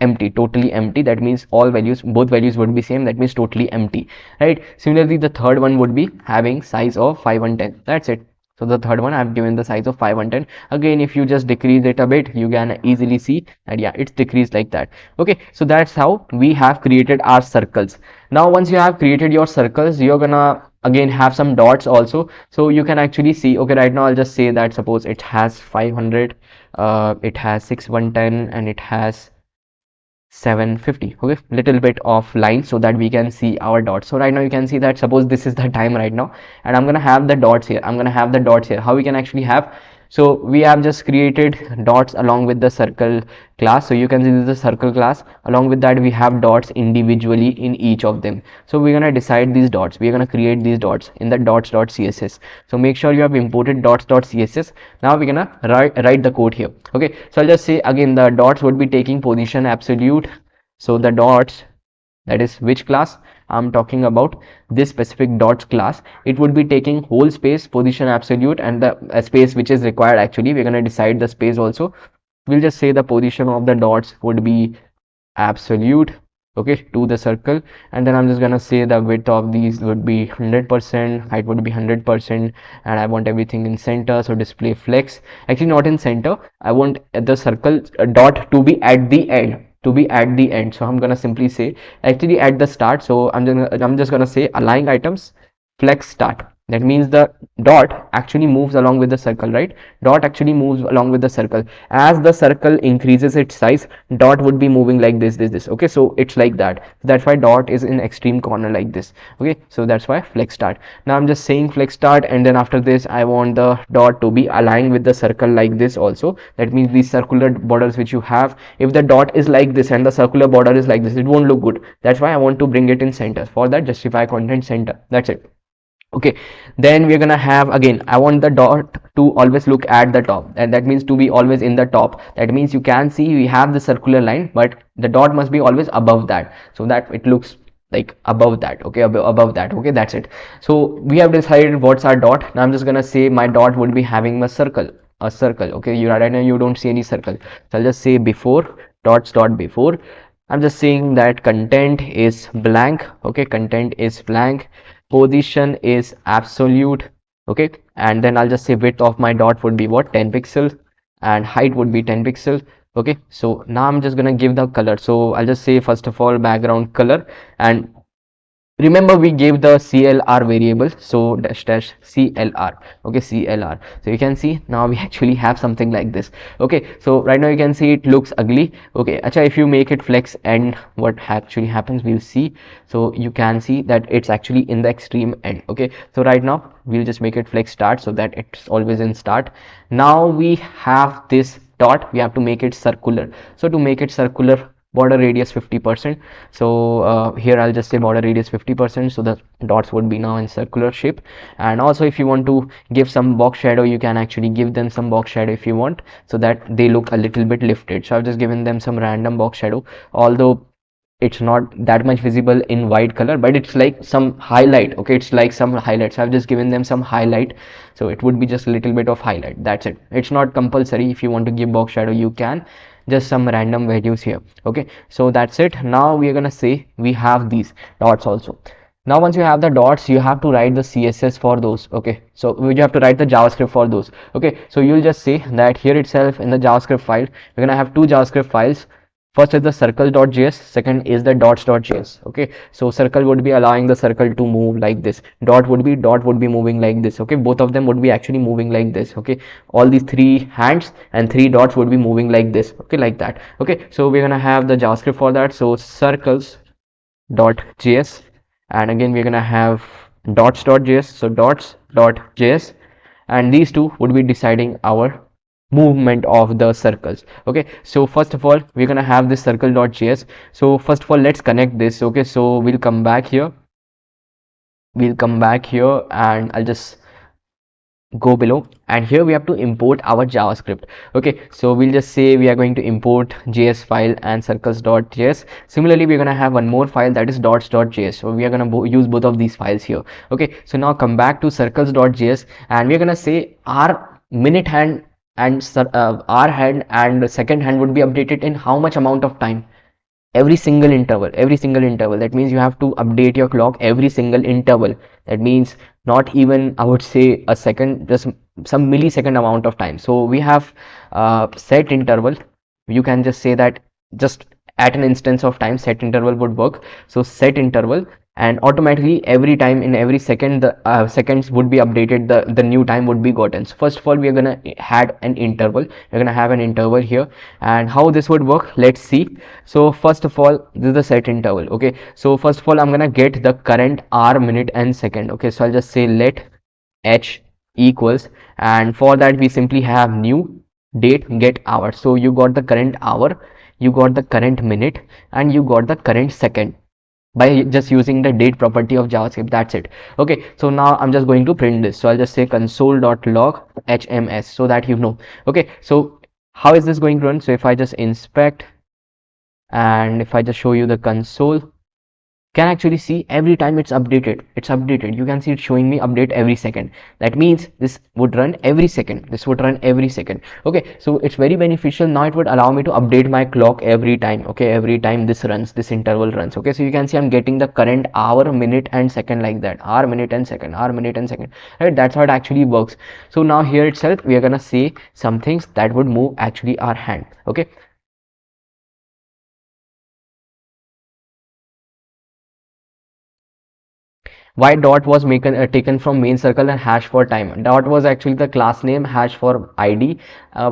empty, totally empty. That means all values, both values would be same, that means totally empty, right? Similarly, the third one would be having size of 5 and 10. That's it. So the third one I've given the size of 5 and 10. Again, if you just decrease it a bit, you can easily see that yeah, it's decreased like that. Okay, so that's how we have created our circles. Now once you have created your circles, you're gonna again have some dots also. So you can actually see, okay, right now I'll just say that suppose it has 500, it has 6110, and it has 750. Okay, little bit of line so that we can see our dots. So right now you can see that suppose this is the time right now, and I'm gonna have the dots here. I'm gonna have the dots here. How we can actually have, so we have just created dots along with the circle class. So you can see this is the circle class. Along with that, we have dots individually in each of them. So we're gonna decide these dots. We're gonna create these dots in the dots.css. So make sure you have imported dots.css. Now we're gonna write the code here. Okay, so I'll just say again the dots would be taking position absolute. So the dots, that is which class I'm talking about, this specific dots class, it would be taking whole space, position absolute, and the space which is required. Actually, we're going to decide the space also. We'll just say the position of the dots would be absolute, okay, to the circle, and then I'm just gonna say the width of these would be 100%, height would be 100%, and I want everything in center. So display flex, actually not in center, I want the circle dot to be at the end, so I'm gonna simply say actually at the start. So I'm just gonna say align items flex start. That means the dot actually moves along with the circle, right? Dot actually moves along with the circle. As the circle increases its size, dot would be moving like this. Okay, so it's like that. That's why dot is in extreme corner like this. Okay, so that's why flex start. Now I'm just saying flex start, and then after this I want the dot to be aligned with the circle like this also. That means these circular borders which you have, if the dot is like this and the circular border is like this, it won't look good. That's why I want to bring it in center. For that, justify content center. That's it. Okay, then we're gonna have, again, I want the dot to always look at the top, and that means to be always in the top. That means you can see we have the circular line, but the dot must be always above that, so that it looks like above that. Okay, above that. Okay, that's it. So we have decided what's our dot. Now I'm just gonna say my dot would be having a circle. Okay, you right now you don't see any circle, so I'll just say before dots dot before. I'm just saying that content is blank. Okay, content is blank, position is absolute. Okay, and then I'll just say width of my dot would be what, 10 pixels, and height would be 10 pixels. Okay, so now I'm just gonna give the color. So I'll just say first of all background color, and remember we gave the CLR variable, so dash CLR. Okay, CLR. So you can see now we actually have something like this. Okay, so right now you can see it looks ugly. Okay, acha, if you make it flex end, what actually happens, we'll see. So you can see that it's actually in the extreme end. Okay, so right now we'll just make it flex start so that it's always in start. Now we have this dot, we have to make it circular. So to make it circular, border radius 50%. So here I'll just say border radius 50%, so the dots would be now in circular shape. And also if you want to give some box shadow, you can actually give them some box shadow if you want, so that they look a little bit lifted. So I've just given them some random box shadow, although it's not that much visible in white color, but it's like some highlight. Okay, it's like some highlights. So I've just given them some highlight, so it would be just a little bit of highlight. That's it. It's not compulsory. If you want to give box shadow, you can. just some random values here. Okay, so that's it. Now we are gonna say we have these dots also. Now once you have the dots, you have to write the CSS for those. Okay, so you have to write the JavaScript for those. Okay, so you'll just say that here itself in the JavaScript file, we're gonna have two JavaScript files. First is the circle.js, second is the dots.js. Okay, so circle would be allowing the circle to move like this, dot would be moving like this. Okay, both of them would be actually moving like this. Okay, all these three hands and three dots would be moving like this. Okay, like that. Okay, so we're gonna have the JavaScript for that. So circles.js, and again we're gonna have dots.js, so dots.js, and these two would be deciding our movement of the circles. Okay, so first of all we're gonna have this circle.js. So first of all let's connect this. Okay, so we'll come back here, and I'll just go below, and here we have to import our JavaScript. Okay, so we'll just say we are going to import JS file and circles.js. Similarly, we're going to have one more file, that is dots.js. So we are going to use both of these files here. Okay, so now come back to circles.js, and we're going to say our minute hand and our hand and second hand would be updated in how much amount of time? Every single interval, that means you have to update your clock every single interval. That means not even, I would say, a second, just some millisecond amount of time. So we have set interval. You can just say that just at an instance of time set interval would work. So set interval, and automatically every time in every second the seconds would be updated, the new time would be gotten. So first of all we are gonna add an interval, we're gonna have an interval here, and how this would work, let's see. So first of all, this is the set interval. Okay, so first of all I'm gonna get the current hour, minute and second. Okay, so I'll just say let h equals, and for that we simply have new date get hour. So you got the current hour, you got the current minute, and you got the current second by just using the date property of JavaScript. That's it. Okay, so now I'm just going to print this. So I'll just say console.log HMS, so that you know. Okay, so how is this going to run? So if I just inspect, and if I just show you the console, can actually see every time it's updated. You can see it showing me update every second. That means this would run every second, okay, so it's very beneficial. Now it would allow me to update my clock every time. Okay, every time this runs, this interval runs. Okay, so you can see I'm getting the current hour, minute and second, like that, hour, minute and second, right? That's how it actually works. So now here itself we are gonna say some things that would move actually our hand. Okay, why dot was taken from main circle and hash for time? Dot was actually the class name, hash for id.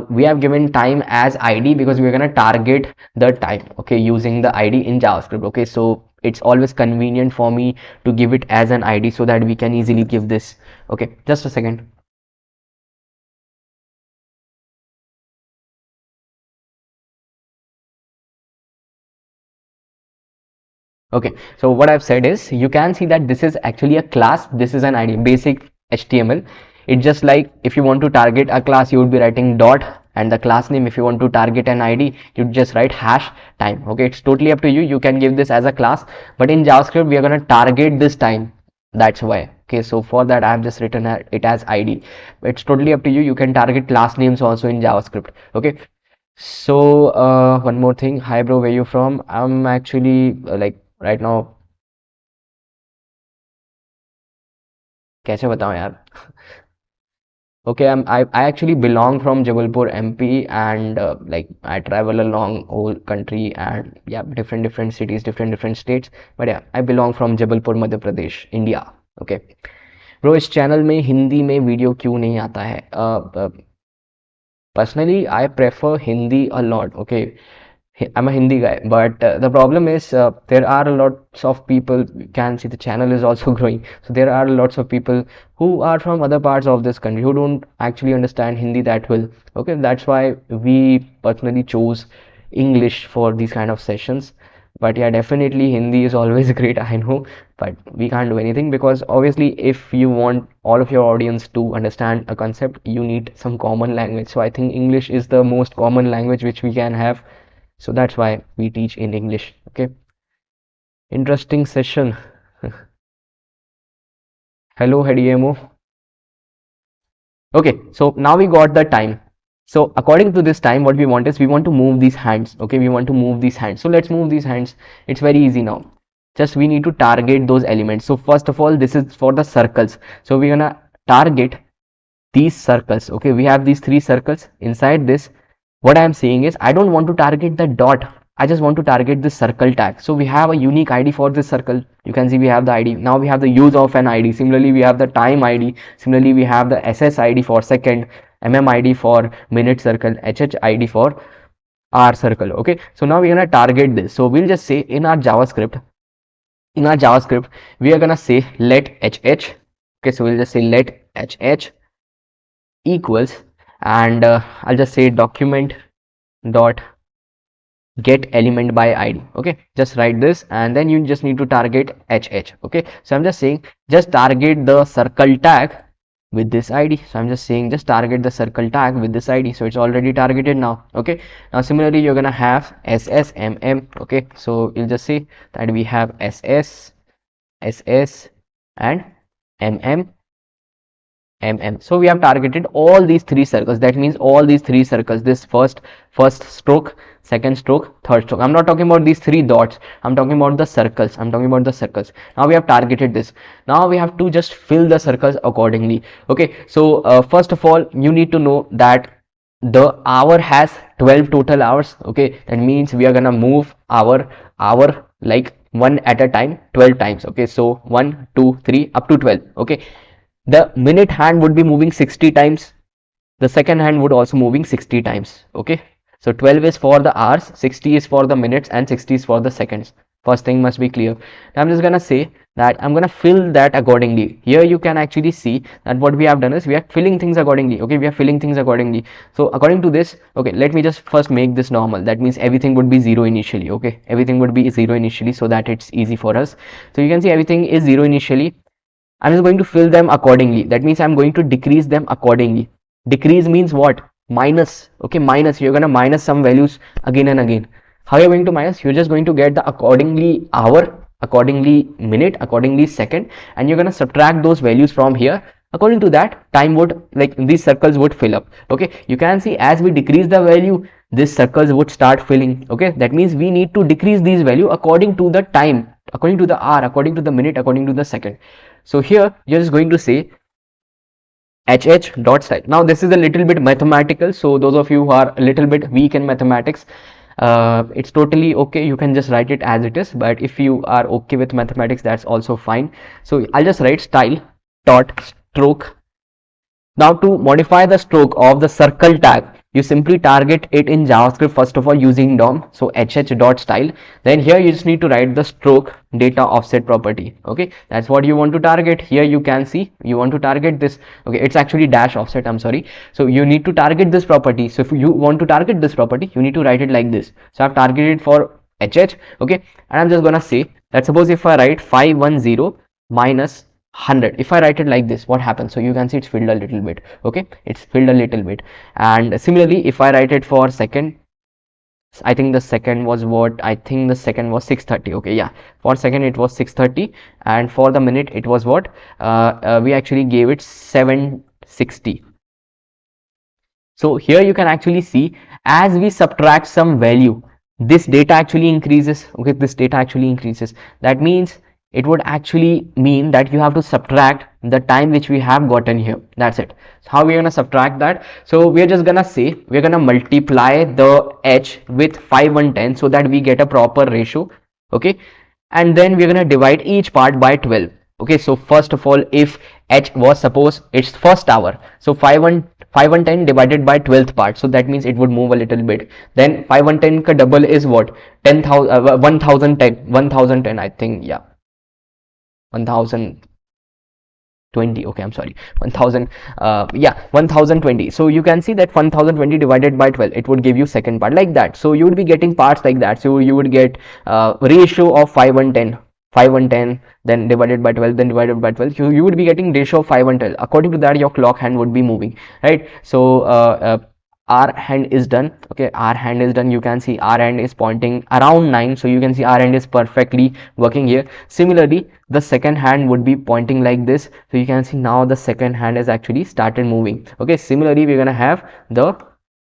We have given time as id because we're going to target the time, okay, using the id in JavaScript. Okay, so it's always convenient for me to give it as an id so that we can easily give this. Okay, just a second. Okay, so what I've said is, you can see that this is actually a class, this is an id, basic HTML. It's just like if you want to target a class, you would be writing dot and the class name. If you want to target an id, you'd just write hash time. Okay, it's totally up to you. You can give this as a class, but in JavaScript we are going to target this time. That's why. Okay, so for that I have just written it as id. It's totally up to you. You can target class names also in JavaScript. Okay, so one more thing. Hi bro, where you from? I'm actually like right now, कैसे बताऊं यार. Okay, I actually belong from Jabalpur, MP, and like I travel along whole country, and yeah, different cities, different states. But yeah, I belong from Jabalpur, Madhya Pradesh, India. Okay, bro, इस channel में हिंदी में video क्यों नहीं आता है? Personally, I prefer Hindi a lot. Okay, I'm a Hindi guy, but the problem is there are lots of people. You can see the channel is also growing, so there are lots of people who are from other parts of this country who don't actually understand Hindi that well. Okay, that's why we personally chose English for these kind of sessions. But yeah, definitely Hindi is always great, I know, but we can't do anything because obviously if you want all of your audience to understand a concept, you need some common language. So I think English is the most common language which we can have, so that's why we teach in English. Okay, interesting session. Hello HDMO. Okay, so now we got the time. So according to this time, what we want is we want to move these hands. Okay, we want to move these hands. So let's move these hands. It's very easy now. Just we need to target those elements. So first of all, this is for the circles. So we're gonna target these circles. Okay, we have these three circles. Inside this, what I am saying is I don't want to target the dot. I just want to target this circle tag. So we have a unique ID for this circle. You can see we have the ID. Now we have the use of an ID. Similarly, we have the time ID. Similarly, we have the SS ID for second, MM ID for minute circle, HH ID for hour circle. Okay, so now we're gonna target this. So we'll just say in our JavaScript, we are gonna say let HH. Okay, so we'll just say let HH equals, and I'll just say document dot get element by id. Okay, just write this, and then you just need to target HH. Okay, so I'm just saying just target the circle tag with this id. So I'm just saying just target the circle tag with this id. So it's already targeted now. Okay, now similarly you're gonna have SSMM. Okay, so you'll just say that we have SS and MM. So we have targeted all these three circles. That means all these three circles, this first stroke, second stroke, third stroke. I'm not talking about these three dots. I'm talking about the circles. Now we have targeted this. Now we have to just fill the circles accordingly. Okay, so first of all, you need to know that the hour has 12 total hours. Okay, that means we are gonna move our hour like one at a time 12 times. Okay, so 1 2 3 up to 12. Okay, the minute hand would be moving 60 times, the second hand would also moving 60 times. Okay, so 12 is for the hours, 60 is for the minutes, and 60 is for the seconds. First thing must be clear. Now I'm just gonna say that I'm gonna fill that accordingly. Here you can actually see that what we have done is we are filling things accordingly. Okay, we are filling things accordingly. So according to this, okay, let me just first make this normal. That means everything would be 0 initially. Okay, everything would be 0 initially, so that it's easy for us. So you can see everything is 0 initially. I'm just going to fill them accordingly. That means I'm going to decrease them accordingly. Decrease means what? Minus. Okay, minus. You're going to minus some values again and again. How are you going to minus? You're just going to get the accordingly hour, accordingly minute, accordingly second, and you're going to subtract those values from here. According to that, time would, like, these circles would fill up. Okay, you can see as we decrease the value, these circles would start filling. Okay, that means we need to decrease these value according to the time, according to the hour, according to the minute, according to the second. So here you're just going to say HH dot style. Now this is a little bit mathematical, so those of you who are a little bit weak in mathematics, it's totally okay. You can just write it as it is, but if you are okay with mathematics, that's also fine. So I'll just write style dot stroke. Now to modify the stroke of the circle tag, you simply target it in JavaScript first of all using DOM. So HH.style. Then here you just need to write the stroke data offset property. Okay, that's what you want to target. Here you can see you want to target this. Okay, it's actually dash offset. I'm sorry. So you need to target this property. So if you want to target this property, you need to write it like this. So I've targeted for HH. Okay, and I'm just gonna say that suppose if I write 510 minus 100, if I write it like this, what happens? So you can see it's filled a little bit. Okay, it's filled a little bit. And similarly, if I write it for second, I think the second was what? I think the second was 630. Okay, yeah, for second it was 630, and for the minute it was what? We actually gave it 760. So here you can actually see as we subtract some value, this data actually increases. Okay, this data actually increases. That means it would actually mean that you have to subtract the time which we have gotten here. That's it. So how we're going to subtract that? So we're just going to say we're going to multiply the h with 510 so that we get a proper ratio. Okay, and then we're going to divide each part by 12. Okay, so first of all, if h was, suppose it's first hour, so 510 divided by 12th part, so that means it would move a little bit. Then 510 ka double is what? 10,000, 1010 I think. Yeah, 1020. Okay, I'm sorry, 1000. Yeah, 1020. So you can see that 1020 divided by 12, it would give you second part like that. So you would be getting parts like that. So you would get ratio of 510, then divided by 12, then divided by 12. You would be getting ratio of 510. According to that, your clock hand would be moving, right? So our hand is done. Okay, our hand is done. You can see our hand is pointing around 9, so you can see our hand is perfectly working here. Similarly, the second hand would be pointing like this, so you can see now the second hand has actually started moving. Okay, similarly we're gonna have the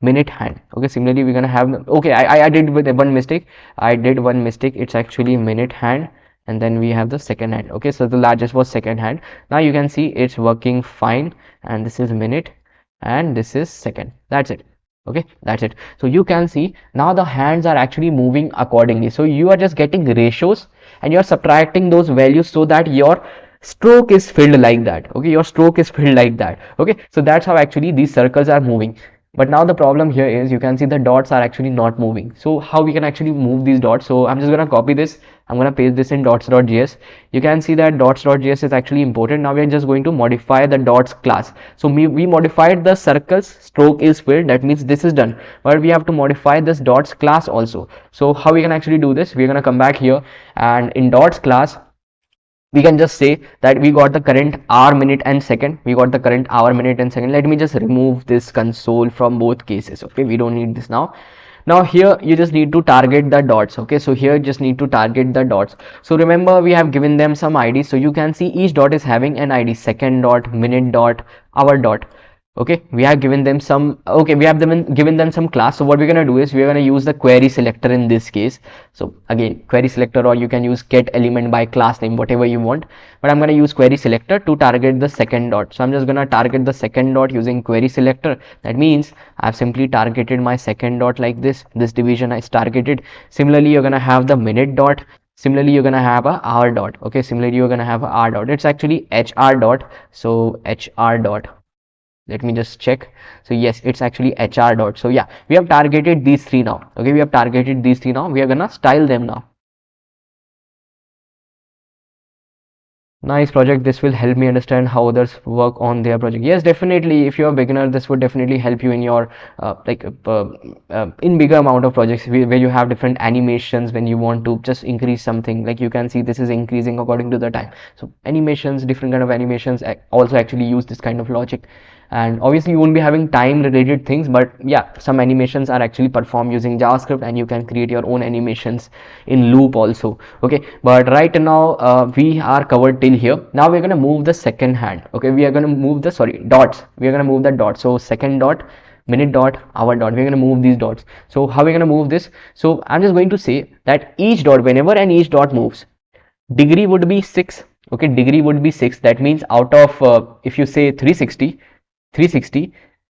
minute hand. Okay, similarly we're gonna have, okay, I did with one mistake. I did one mistake. It's actually minute hand, and then we have the second hand. Okay, so the largest was second hand. Now you can see it's working fine, and this is minute and this is second. That's it. Okay, that's it. So you can see now the hands are actually moving accordingly. So you are just getting ratios and you're subtracting those values so that your stroke is filled like that. Okay, your stroke is filled like that. Okay, so that's how actually these circles are moving. But now the problem here is you can see the dots are actually not moving. So how we can actually move these dots? So I'm just gonna copy this. I'm gonna paste this in dots.js. You can see that dots.js is actually important. Now we're just going to modify the dots class. So we modified the circles, stroke is filled. That means this is done. But we have to modify this dots class also. So how we can actually do this? We're gonna come back here, and in dots class we can just say that we got the current hour, minute and second. We got the current hour, minute and second. Let me just remove this console from both cases. Okay, we don't need this now. Now here you just need to target the dots. Okay, so here just need to target the dots. So remember we have given them some IDs. So you can see each dot is having an ID: second dot, minute dot, hour dot. Okay, we have given them some, okay, we have given them some class. So what we're going to do is we're going to use the query selector in this case. So again, query selector, or you can use get element by class name, whatever you want, but I'm going to use query selector to target the second dot. So I'm just going to target the second dot using query selector. That means I've simply targeted my second dot like this division is targeted. Similarly, you're going to have the minute dot. Similarly, you're going to have a hour dot. Okay, similarly you're going to have a hour dot. It's actually HR dot. So HR dot, let me just check. So yes, it's actually HR dot. So yeah, we have targeted these three now. Okay, we have targeted these three now. We are gonna style them now. Nice project. This will help me understand how others work on their project. Yes, definitely. If you're a beginner, this would definitely help you in your in bigger amount of projects where you have different animations. When you want to just increase something, like you can see this is increasing according to the time. So animations, different kind of animations also actually use this kind of logic. And obviously you won't be having time related things, but yeah, some animations are actually performed using JavaScript, and you can create your own animations in loop also. Okay, but right now we are covered till here. Now we're going to move the second hand. Okay, we are going to move the dots. We are going to move the dots. So second dot, minute dot, hour dot, we're going to move these dots. So how we're going to move this? So I'm just going to say that each dot, whenever and each dot moves, degree would be 6. Okay, degree would be 6. That means out of if you say 360,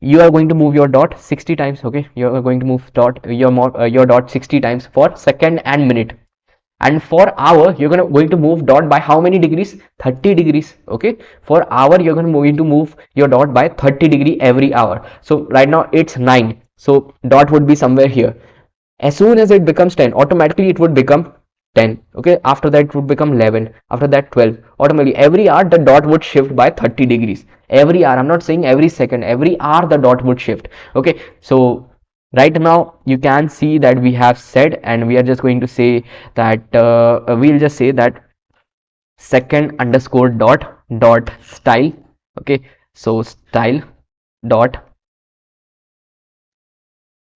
you are going to move your dot 60 times. Okay, you are going to move your dot 60 times for second and minute. And for hour, you're going to move dot by how many degrees? 30 degrees. Okay, for hour you're going to move your dot by 30 degree every hour. So right now it's 9, so dot would be somewhere here. As soon as it becomes 10, automatically it would become 10. Okay, after that it would become 11, after that 12. Automatically every hour the dot would shift by 30 degrees. Every hour, I'm not saying every second, every hour the dot would shift. Okay, so right now you can see that we have said, and we are just going to say that we'll just say that second underscore dot style. Okay, so style dot,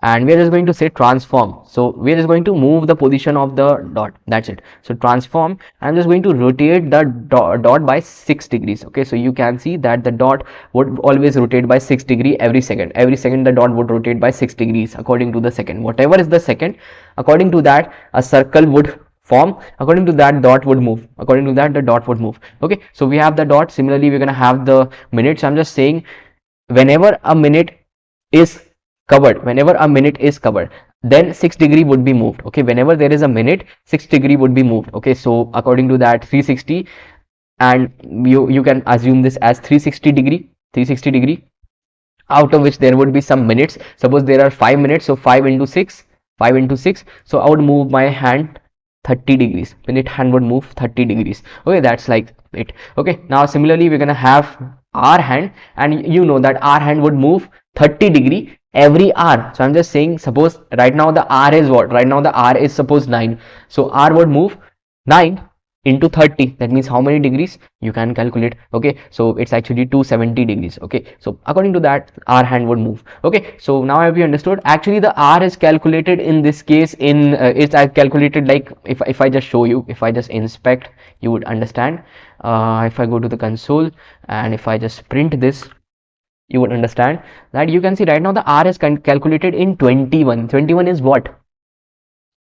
and we are just going to say transform. So we are just going to move the position of the dot. That's it. So transform, I'm just going to rotate the dot by 6 degrees. Okay, so you can see that the dot would always rotate by 6 degree every second. Every second the dot would rotate by 6 degrees according to the second. Whatever is the second, according to that a circle would form. According to that dot would move. According to that the dot would move. Okay, so we have the dot. Similarly we're going to have the minutes. I'm just saying whenever a minute is covered, then 6 degree would be moved. Okay, whenever there is a minute, 6 degree would be moved. Okay, so according to that 360, and you can assume this as 360 degree, out of which there would be some minutes. Suppose there are 5 minutes, so 5 into 6, so I would move my hand 30 degrees. Minute hand would move 30 degrees. Okay, that's like it. Okay, now similarly we're gonna have our hand, and you know that our hand would move 30 degree every hour. So I'm just saying, suppose right now the R is what? Right now the R is suppose 9. So R would move 9 into 30. That means how many degrees? You can calculate. Okay, so it's actually 270 degrees. Okay, so according to that R hand would move. Okay, so now have you understood? Actually the R is calculated in this case in it's calculated like, if I just show you, if I just inspect, you would understand. If I go to the console and if I just print this, you would understand that you can see right now the R is calculated in 21. 21 is what?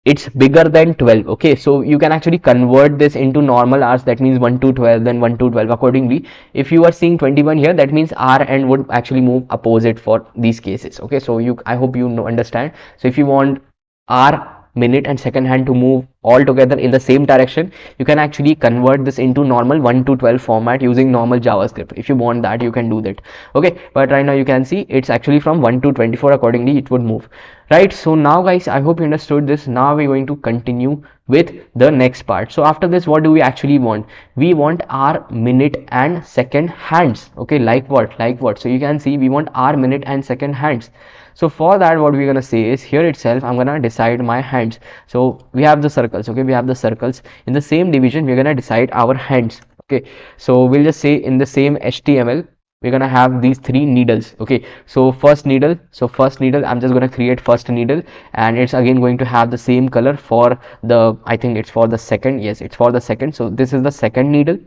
It's bigger than 12. Okay, so you can actually convert this into normal hours, that means 1 to 12, then 1 to 12 accordingly. If you are seeing 21 here, that means R and would actually move opposite for these cases. Okay, so I hope you know, understand. So if you want R, minute and second hand to move all together in the same direction, you can actually convert this into normal 1 to 12 format using normal JavaScript. If you want that, you can do that. Okay, but right now you can see it's actually from 1 to 24, accordingly it would move, right? So now guys, I hope you understood this. Now we're going to continue with the next part. So after this, what do we actually want? We want our minute and second hands. Okay, like what? So you can see we want our minute and second hands. So for that, what we're gonna say is, here itself I'm gonna decide my hands. So we have the circles. Okay, we have the circles. In the same division, we're gonna decide our hands. Okay, so we'll just say in the same HTML, we're gonna have these three needles. Okay, so first needle, I'm just gonna create first needle, and it's again going to have the same color for the, I think it's for the second. Yes, it's for the second. So this is the second needle.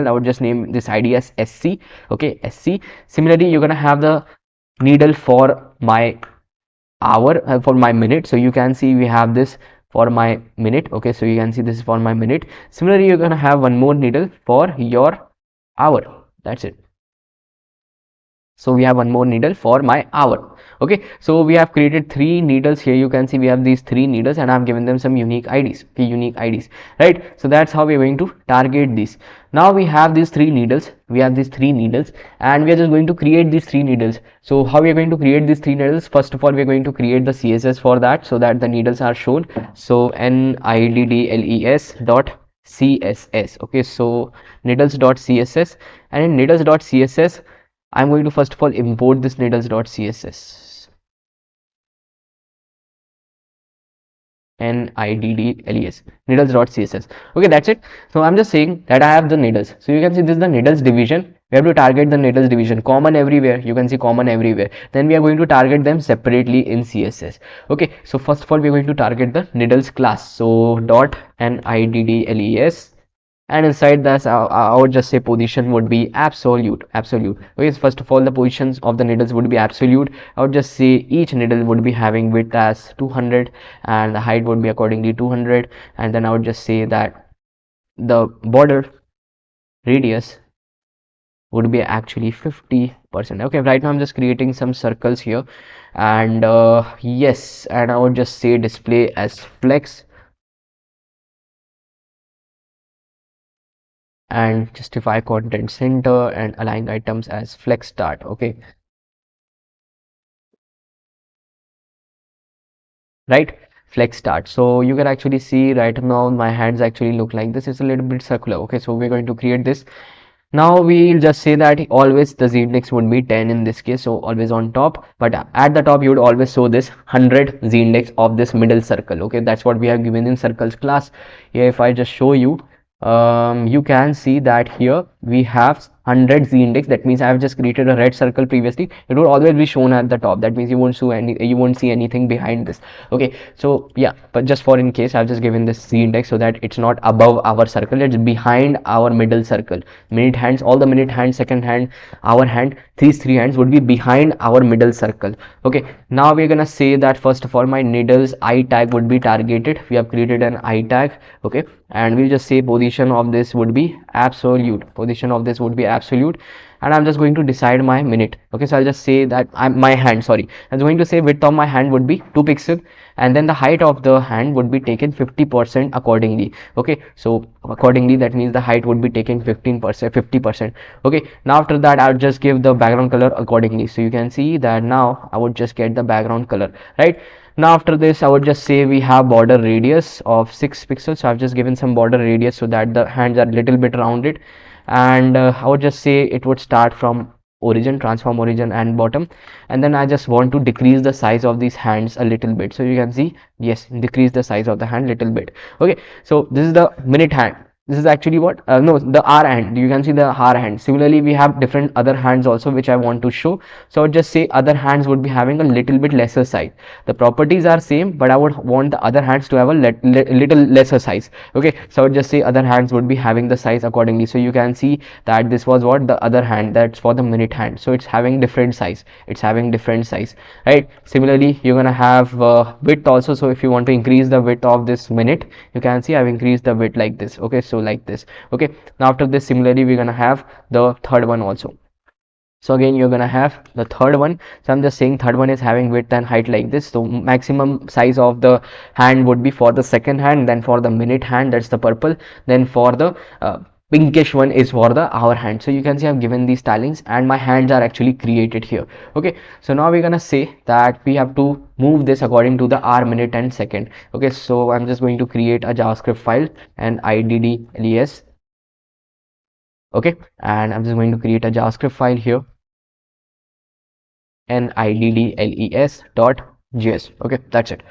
I would just name this ID as SC. Okay, SC. Similarly, you're gonna have the needle for my hour, for my minute. So you can see we have this for my minute. Okay, so you can see this is for my minute. Similarly, you're gonna have one more needle for your hour. That's it. So we have one more needle for my hour. Okay, so we have created three needles here. You can see we have these three needles, and I've given them some unique IDs. Okay, unique IDs, right? So that's how we're going to target these. Now we have these three needles. And we are just going to create these three needles. So how we are going to create these three needles? First of all, we are going to create the CSS for that, so that the needles are shown. So needles dot CSS. Okay, so needles.css, and in needles.css, I'm going to first of all import this needles.css. needles.css. Okay, that's it. So I'm just saying that I have the needles. So you can see this is the needles division. We have to target the needles division, common everywhere. You can see common everywhere. Then we are going to target them separately in CSS. Okay, so first of all, we're going to target the needles class. So dot needles, and inside this I would just say position would be absolute. Okay, so first of all, the positions of the needles would be absolute. I would just say each needle would be having width as 200, and the height would be accordingly 200, and then I would just say that the border radius would be actually 50%. Okay, right now I'm just creating some circles here, and yes, and I would just say display as flex, and justify content center, and align items as flex start. Okay, right, flex start. So you can actually see right now my hands actually look like this. It's a little bit circular. Okay, so we're going to create this. Now we'll just say that always the z-index would be 10 in this case, so always on top, but at the top you would always show this 100 z-index of this middle circle. Okay, that's what we have given in circles class. Here if I just show you, you can see that here we have 100 z-index. That means I have just created a red circle previously. It will always be shown at the top. That means you won't see anything behind this. Okay, so yeah, but just for in case, I've just given this z-index so that it's not above our circle, it's behind our middle circle. Minute hands, all the minute hand, second hand, hour hand, these three hands would be behind our middle circle. Okay, now we're gonna say that first of all, my needles I tag would be targeted. We have created an I tag. Okay, and we'll just say position of this would be absolute. And I'm just going to decide my minute. Okay, so I'll just say that I'm going to say width of my hand would be 2 pixels, and then the height of the hand would be taken 50% accordingly. Okay, so accordingly, that means the height would be taken 50%. Okay, now after that, I'll just give the background color accordingly. So you can see that now I would just get the background color, right? Now after this, I would just say we have border radius of 6 pixels. So I've just given some border radius so that the hands are a little bit rounded, and I would just say it would start from origin, transform origin and bottom, and then I just want to decrease the size of these hands a little bit. So you can see, yes, decrease the size of the hand little bit. Okay, so this is the minute hand. This is actually what, no, the R hand. You can see the R hand. Similarly, we have different other hands also, which I want to show. So I would just say other hands would be having a little bit lesser size. The properties are same, but I would want the other hands to have a little lesser size. Okay, so I would just say other hands would be having the size accordingly. So you can see that this was what the other hand, that's for the minute hand. So it's having different size. It's having different size, right? Similarly, you're gonna have width also. So if you want to increase the width of this minute, you can see I've increased the width like this. Okay, so like this. Okay, now after this, similarly, we're gonna have the third one also. So again, you're gonna have the third one. So I'm just saying third one is having width and height like this. So maximum size of the hand would be for the second hand, then for the minute hand, that's the purple, then for the pinkish one is for the hour hand. So you can see I've given these stylings and my hands are actually created here. Okay, so now we're gonna say that we have to move this according to the hour, minute and second. Okay, so I'm just going to create a JavaScript file and iddles. Okay, and I'm just going to create a JavaScript file here and iddles.js. Okay, that's it.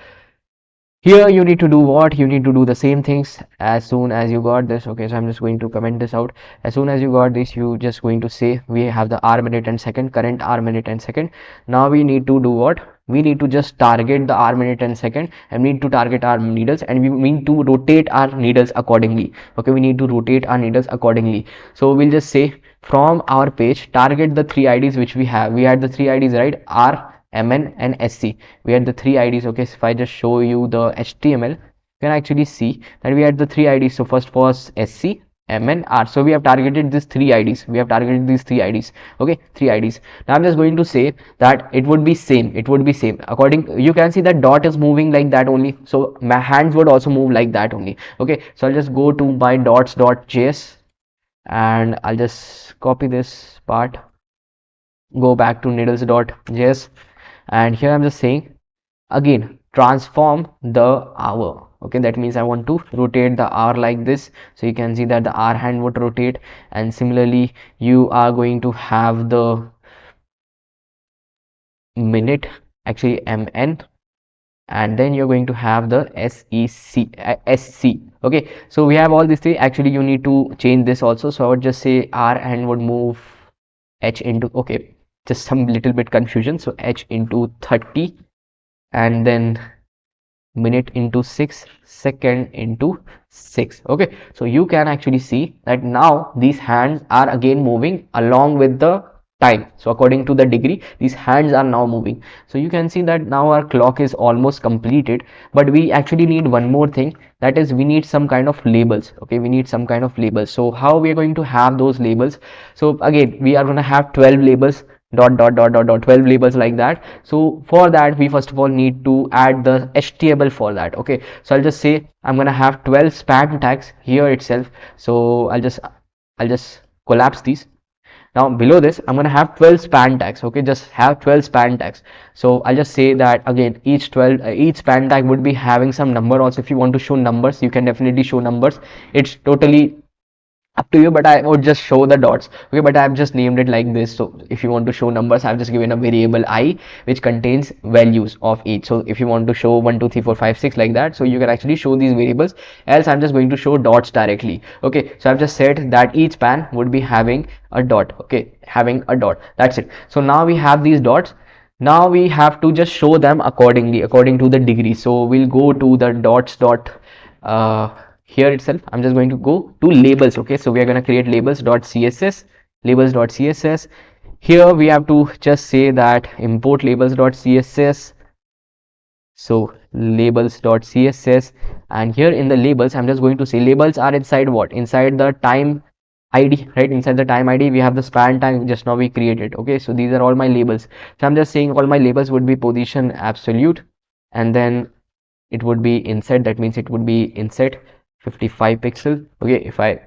Here you need to do what? You need to do the same things as soon as you got this. Okay, so I'm just going to comment this out. As soon as you got this, you just going to say we have the hour, minute and second, current hour, minute and second. Now we need to do what? We need to just target the hour, minute and second, and we need to target our needles, and we need to rotate our needles accordingly. Okay, we need to rotate our needles accordingly. So we'll just say from our page, target the three IDs which we have. We had the three IDs, right? R, MN and SC. We had the three IDs. Okay, so if I just show you the HTML, you can actually see that we had the three IDs. So first was SC, MN, R. So we have targeted these three IDs. We have targeted these three IDs. Okay, three IDs. Now I'm just going to say that it would be same. It would be same. According, you can see that dot is moving like that only. So my hands would also move like that only. Okay, so I'll just go to my dots.js and I'll just copy this part, go back to needles.js, and here I'm just saying again transform the hour. Okay, that means I want to rotate the hour like this. So you can see that the hour hand would rotate, and similarly you are going to have the minute, actually MN, and then you're going to have the SC. Okay, so we have all these three. Actually you need to change this also. So I would just say R hand would move H into, okay, just some little bit confusion. So H into 30, and then minute into 6, second into 6. Okay, so you can actually see that now these hands are again moving along with the time. So according to the degree, these hands are now moving. So you can see that now our clock is almost completed, but we actually need one more thing, that is we need some kind of labels. Okay, we need some kind of labels. So how we are going to have those labels? So again, we are going to have 12 labels, dot 12 labels like that. So for that, we first of all need to add the HTML for that. Okay, so I'll just say I'm gonna have 12 span tags here itself. So I'll just collapse these. Now below this, I'm gonna have 12 span tags. Okay, just have 12 span tags. So I'll just say that again, each span tag would be having some number also. If you want to show numbers, you can definitely show numbers. It's totally up to you, but I would just show the dots. Okay, but I've just named it like this. So if you want to show numbers, I've just given a variable I which contains values of each. So if you want to show 1 2 3 4 5 6 like that, so you can actually show these variables, else I'm just going to show dots directly. Okay, so I've just said that each span would be having a dot. Okay, having a dot, that's it. So now we have these dots. Now we have to just show them accordingly, according to the degree. So we'll go to the dots dot here itself. I'm just going to go to labels. Okay, so we are going to create labels.css, labels.css. Here we have to just say that import labels.css. So labels.css, and here in the labels, I'm just going to say labels are inside what? Inside the time ID, right? Inside the time ID, we have the span tag just now we created. Okay, so these are all my labels. So I'm just saying all my labels would be position absolute, and then it would be inset. That means it would be inset 55 pixel. Okay, if I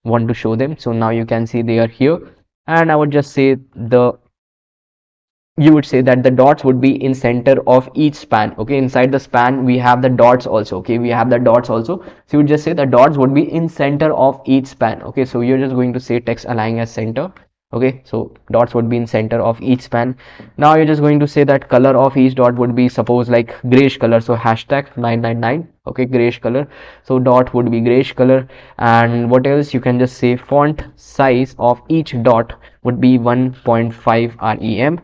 want to show them, so now you can see they are here, and I would just say you would say that the dots would be in center of each span. Okay, inside the span we have the dots also. Okay, we have the dots also, so you would just say the dots would be in center of each span. Okay, so you're just going to say text align as center. Okay, so dots would be in center of each span. Now you're just going to say that color of each dot would be suppose like grayish color, so hashtag 999. okay, grayish color. So dot would be grayish color. And what else? You can just say font size of each dot would be 1.5 rem.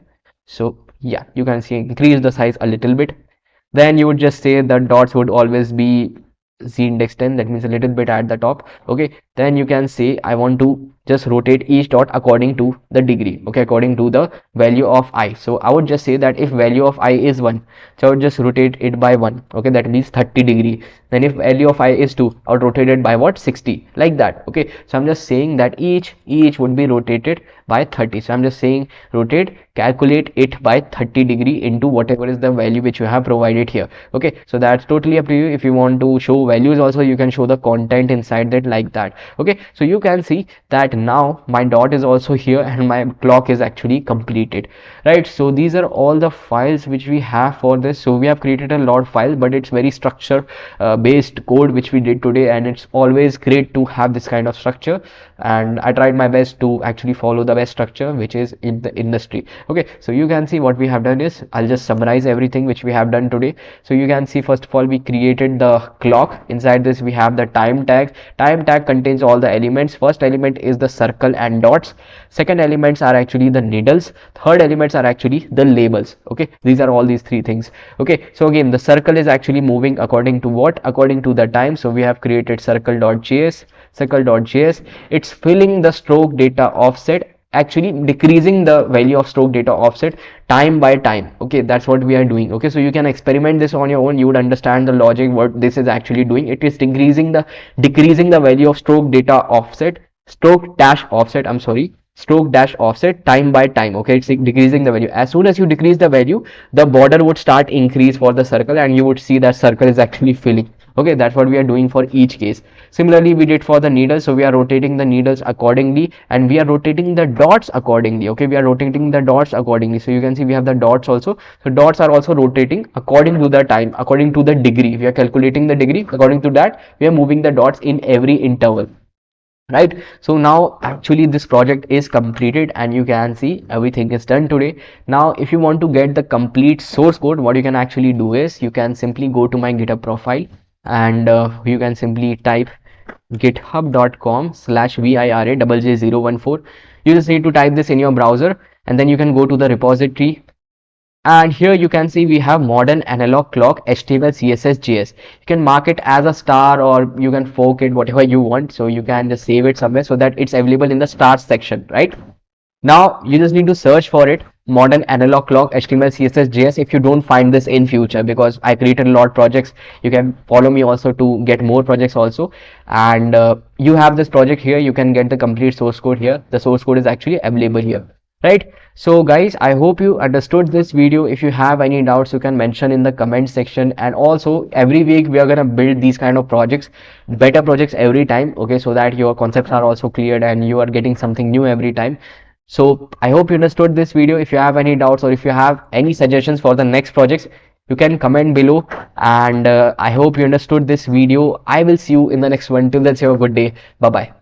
So yeah, you can see increase the size a little bit. Then you would just say the dots would always be z index 10, that means a little bit at the top. Okay, then you can say I want to just rotate each dot according to the degree, okay, according to the value of I. So I would just say that if value of I is 1, so I would just rotate it by 1, okay, that means 30 degree. Then if value of I is 2, I would rotate it by what, 60, like that. Okay, so I'm just saying that each would be rotated by 30. So I'm just saying rotate, calculate it by 30 degree into whatever is the value which you have provided here. Okay, so that's totally up to you. If you want to show values also, you can show the content inside that, like that. Okay, so you can see that now my dot is also here and my clock is actually completed, right? So these are all the files which we have for this. So we have created a lot of files, but it's very structure based code which we did today, and it's always great to have this kind of structure, and I tried my best to actually follow the best structure which is in the industry. Okay, so you can see what we have done is, I'll just summarize everything which we have done today. So you can see, first of all, we created the clock. Inside this we have the time tag. Time tag contains all the elements. First element is the circle and dots. Second elements are actually the needles. Third elements are actually the labels. Okay, these are all these three things. Okay, so again, the circle is actually moving according to what, according to the time. So we have created circle.js. It's filling the stroke data offset, actually decreasing the value of stroke data offset time by time. Okay, that's what we are doing. Okay, so you can experiment this on your own. You would understand the logic what this is actually doing. It is decreasing the value of stroke data offset, stroke dash offset time by time. Okay, it's decreasing the value. As soon as you decrease the value, the border would start increase for the circle, and you would see that circle is actually filling. Okay, that's what we are doing for each case. Similarly, we did for the needles. So we are rotating the needles accordingly, and we are rotating the dots accordingly. Okay, we are rotating the dots accordingly. So you can see we have the dots also. So dots are also rotating according to the time, according to the degree. We are calculating the degree. According to that, we are moving the dots in every interval, right? So now actually this project is completed, and you can see everything is done today. Now if you want to get the complete source code, what you can actually do is, you can simply go to my GitHub profile, and you can simply type github.com/VIRAJJ014. You just need to type this in your browser, and then you can go to the repository, and here you can see we have modern analog clock HTML CSS JS. You can mark it as a star, or you can fork it whatever you want. So you can just save it somewhere so that it's available in the stars section, right? Now you just need to search for it, modern analog clock HTML CSS JS, if you don't find this in future, because I created a lot of projects. You can follow me also to get more projects also, and you have this project here. You can get the complete source code here. The source code is actually available here, right? So guys, I hope you understood this video. If you have any doubts, you can mention in the comment section, and also every week we are gonna build these kind of projects, better projects every time. Okay, so that your concepts are also cleared and you are getting something new every time. So I hope you understood this video. If you have any doubts, or if you have any suggestions for the next projects, you can comment below, and I hope you understood this video. I will see you in the next one. Till then, have a good day. Bye bye.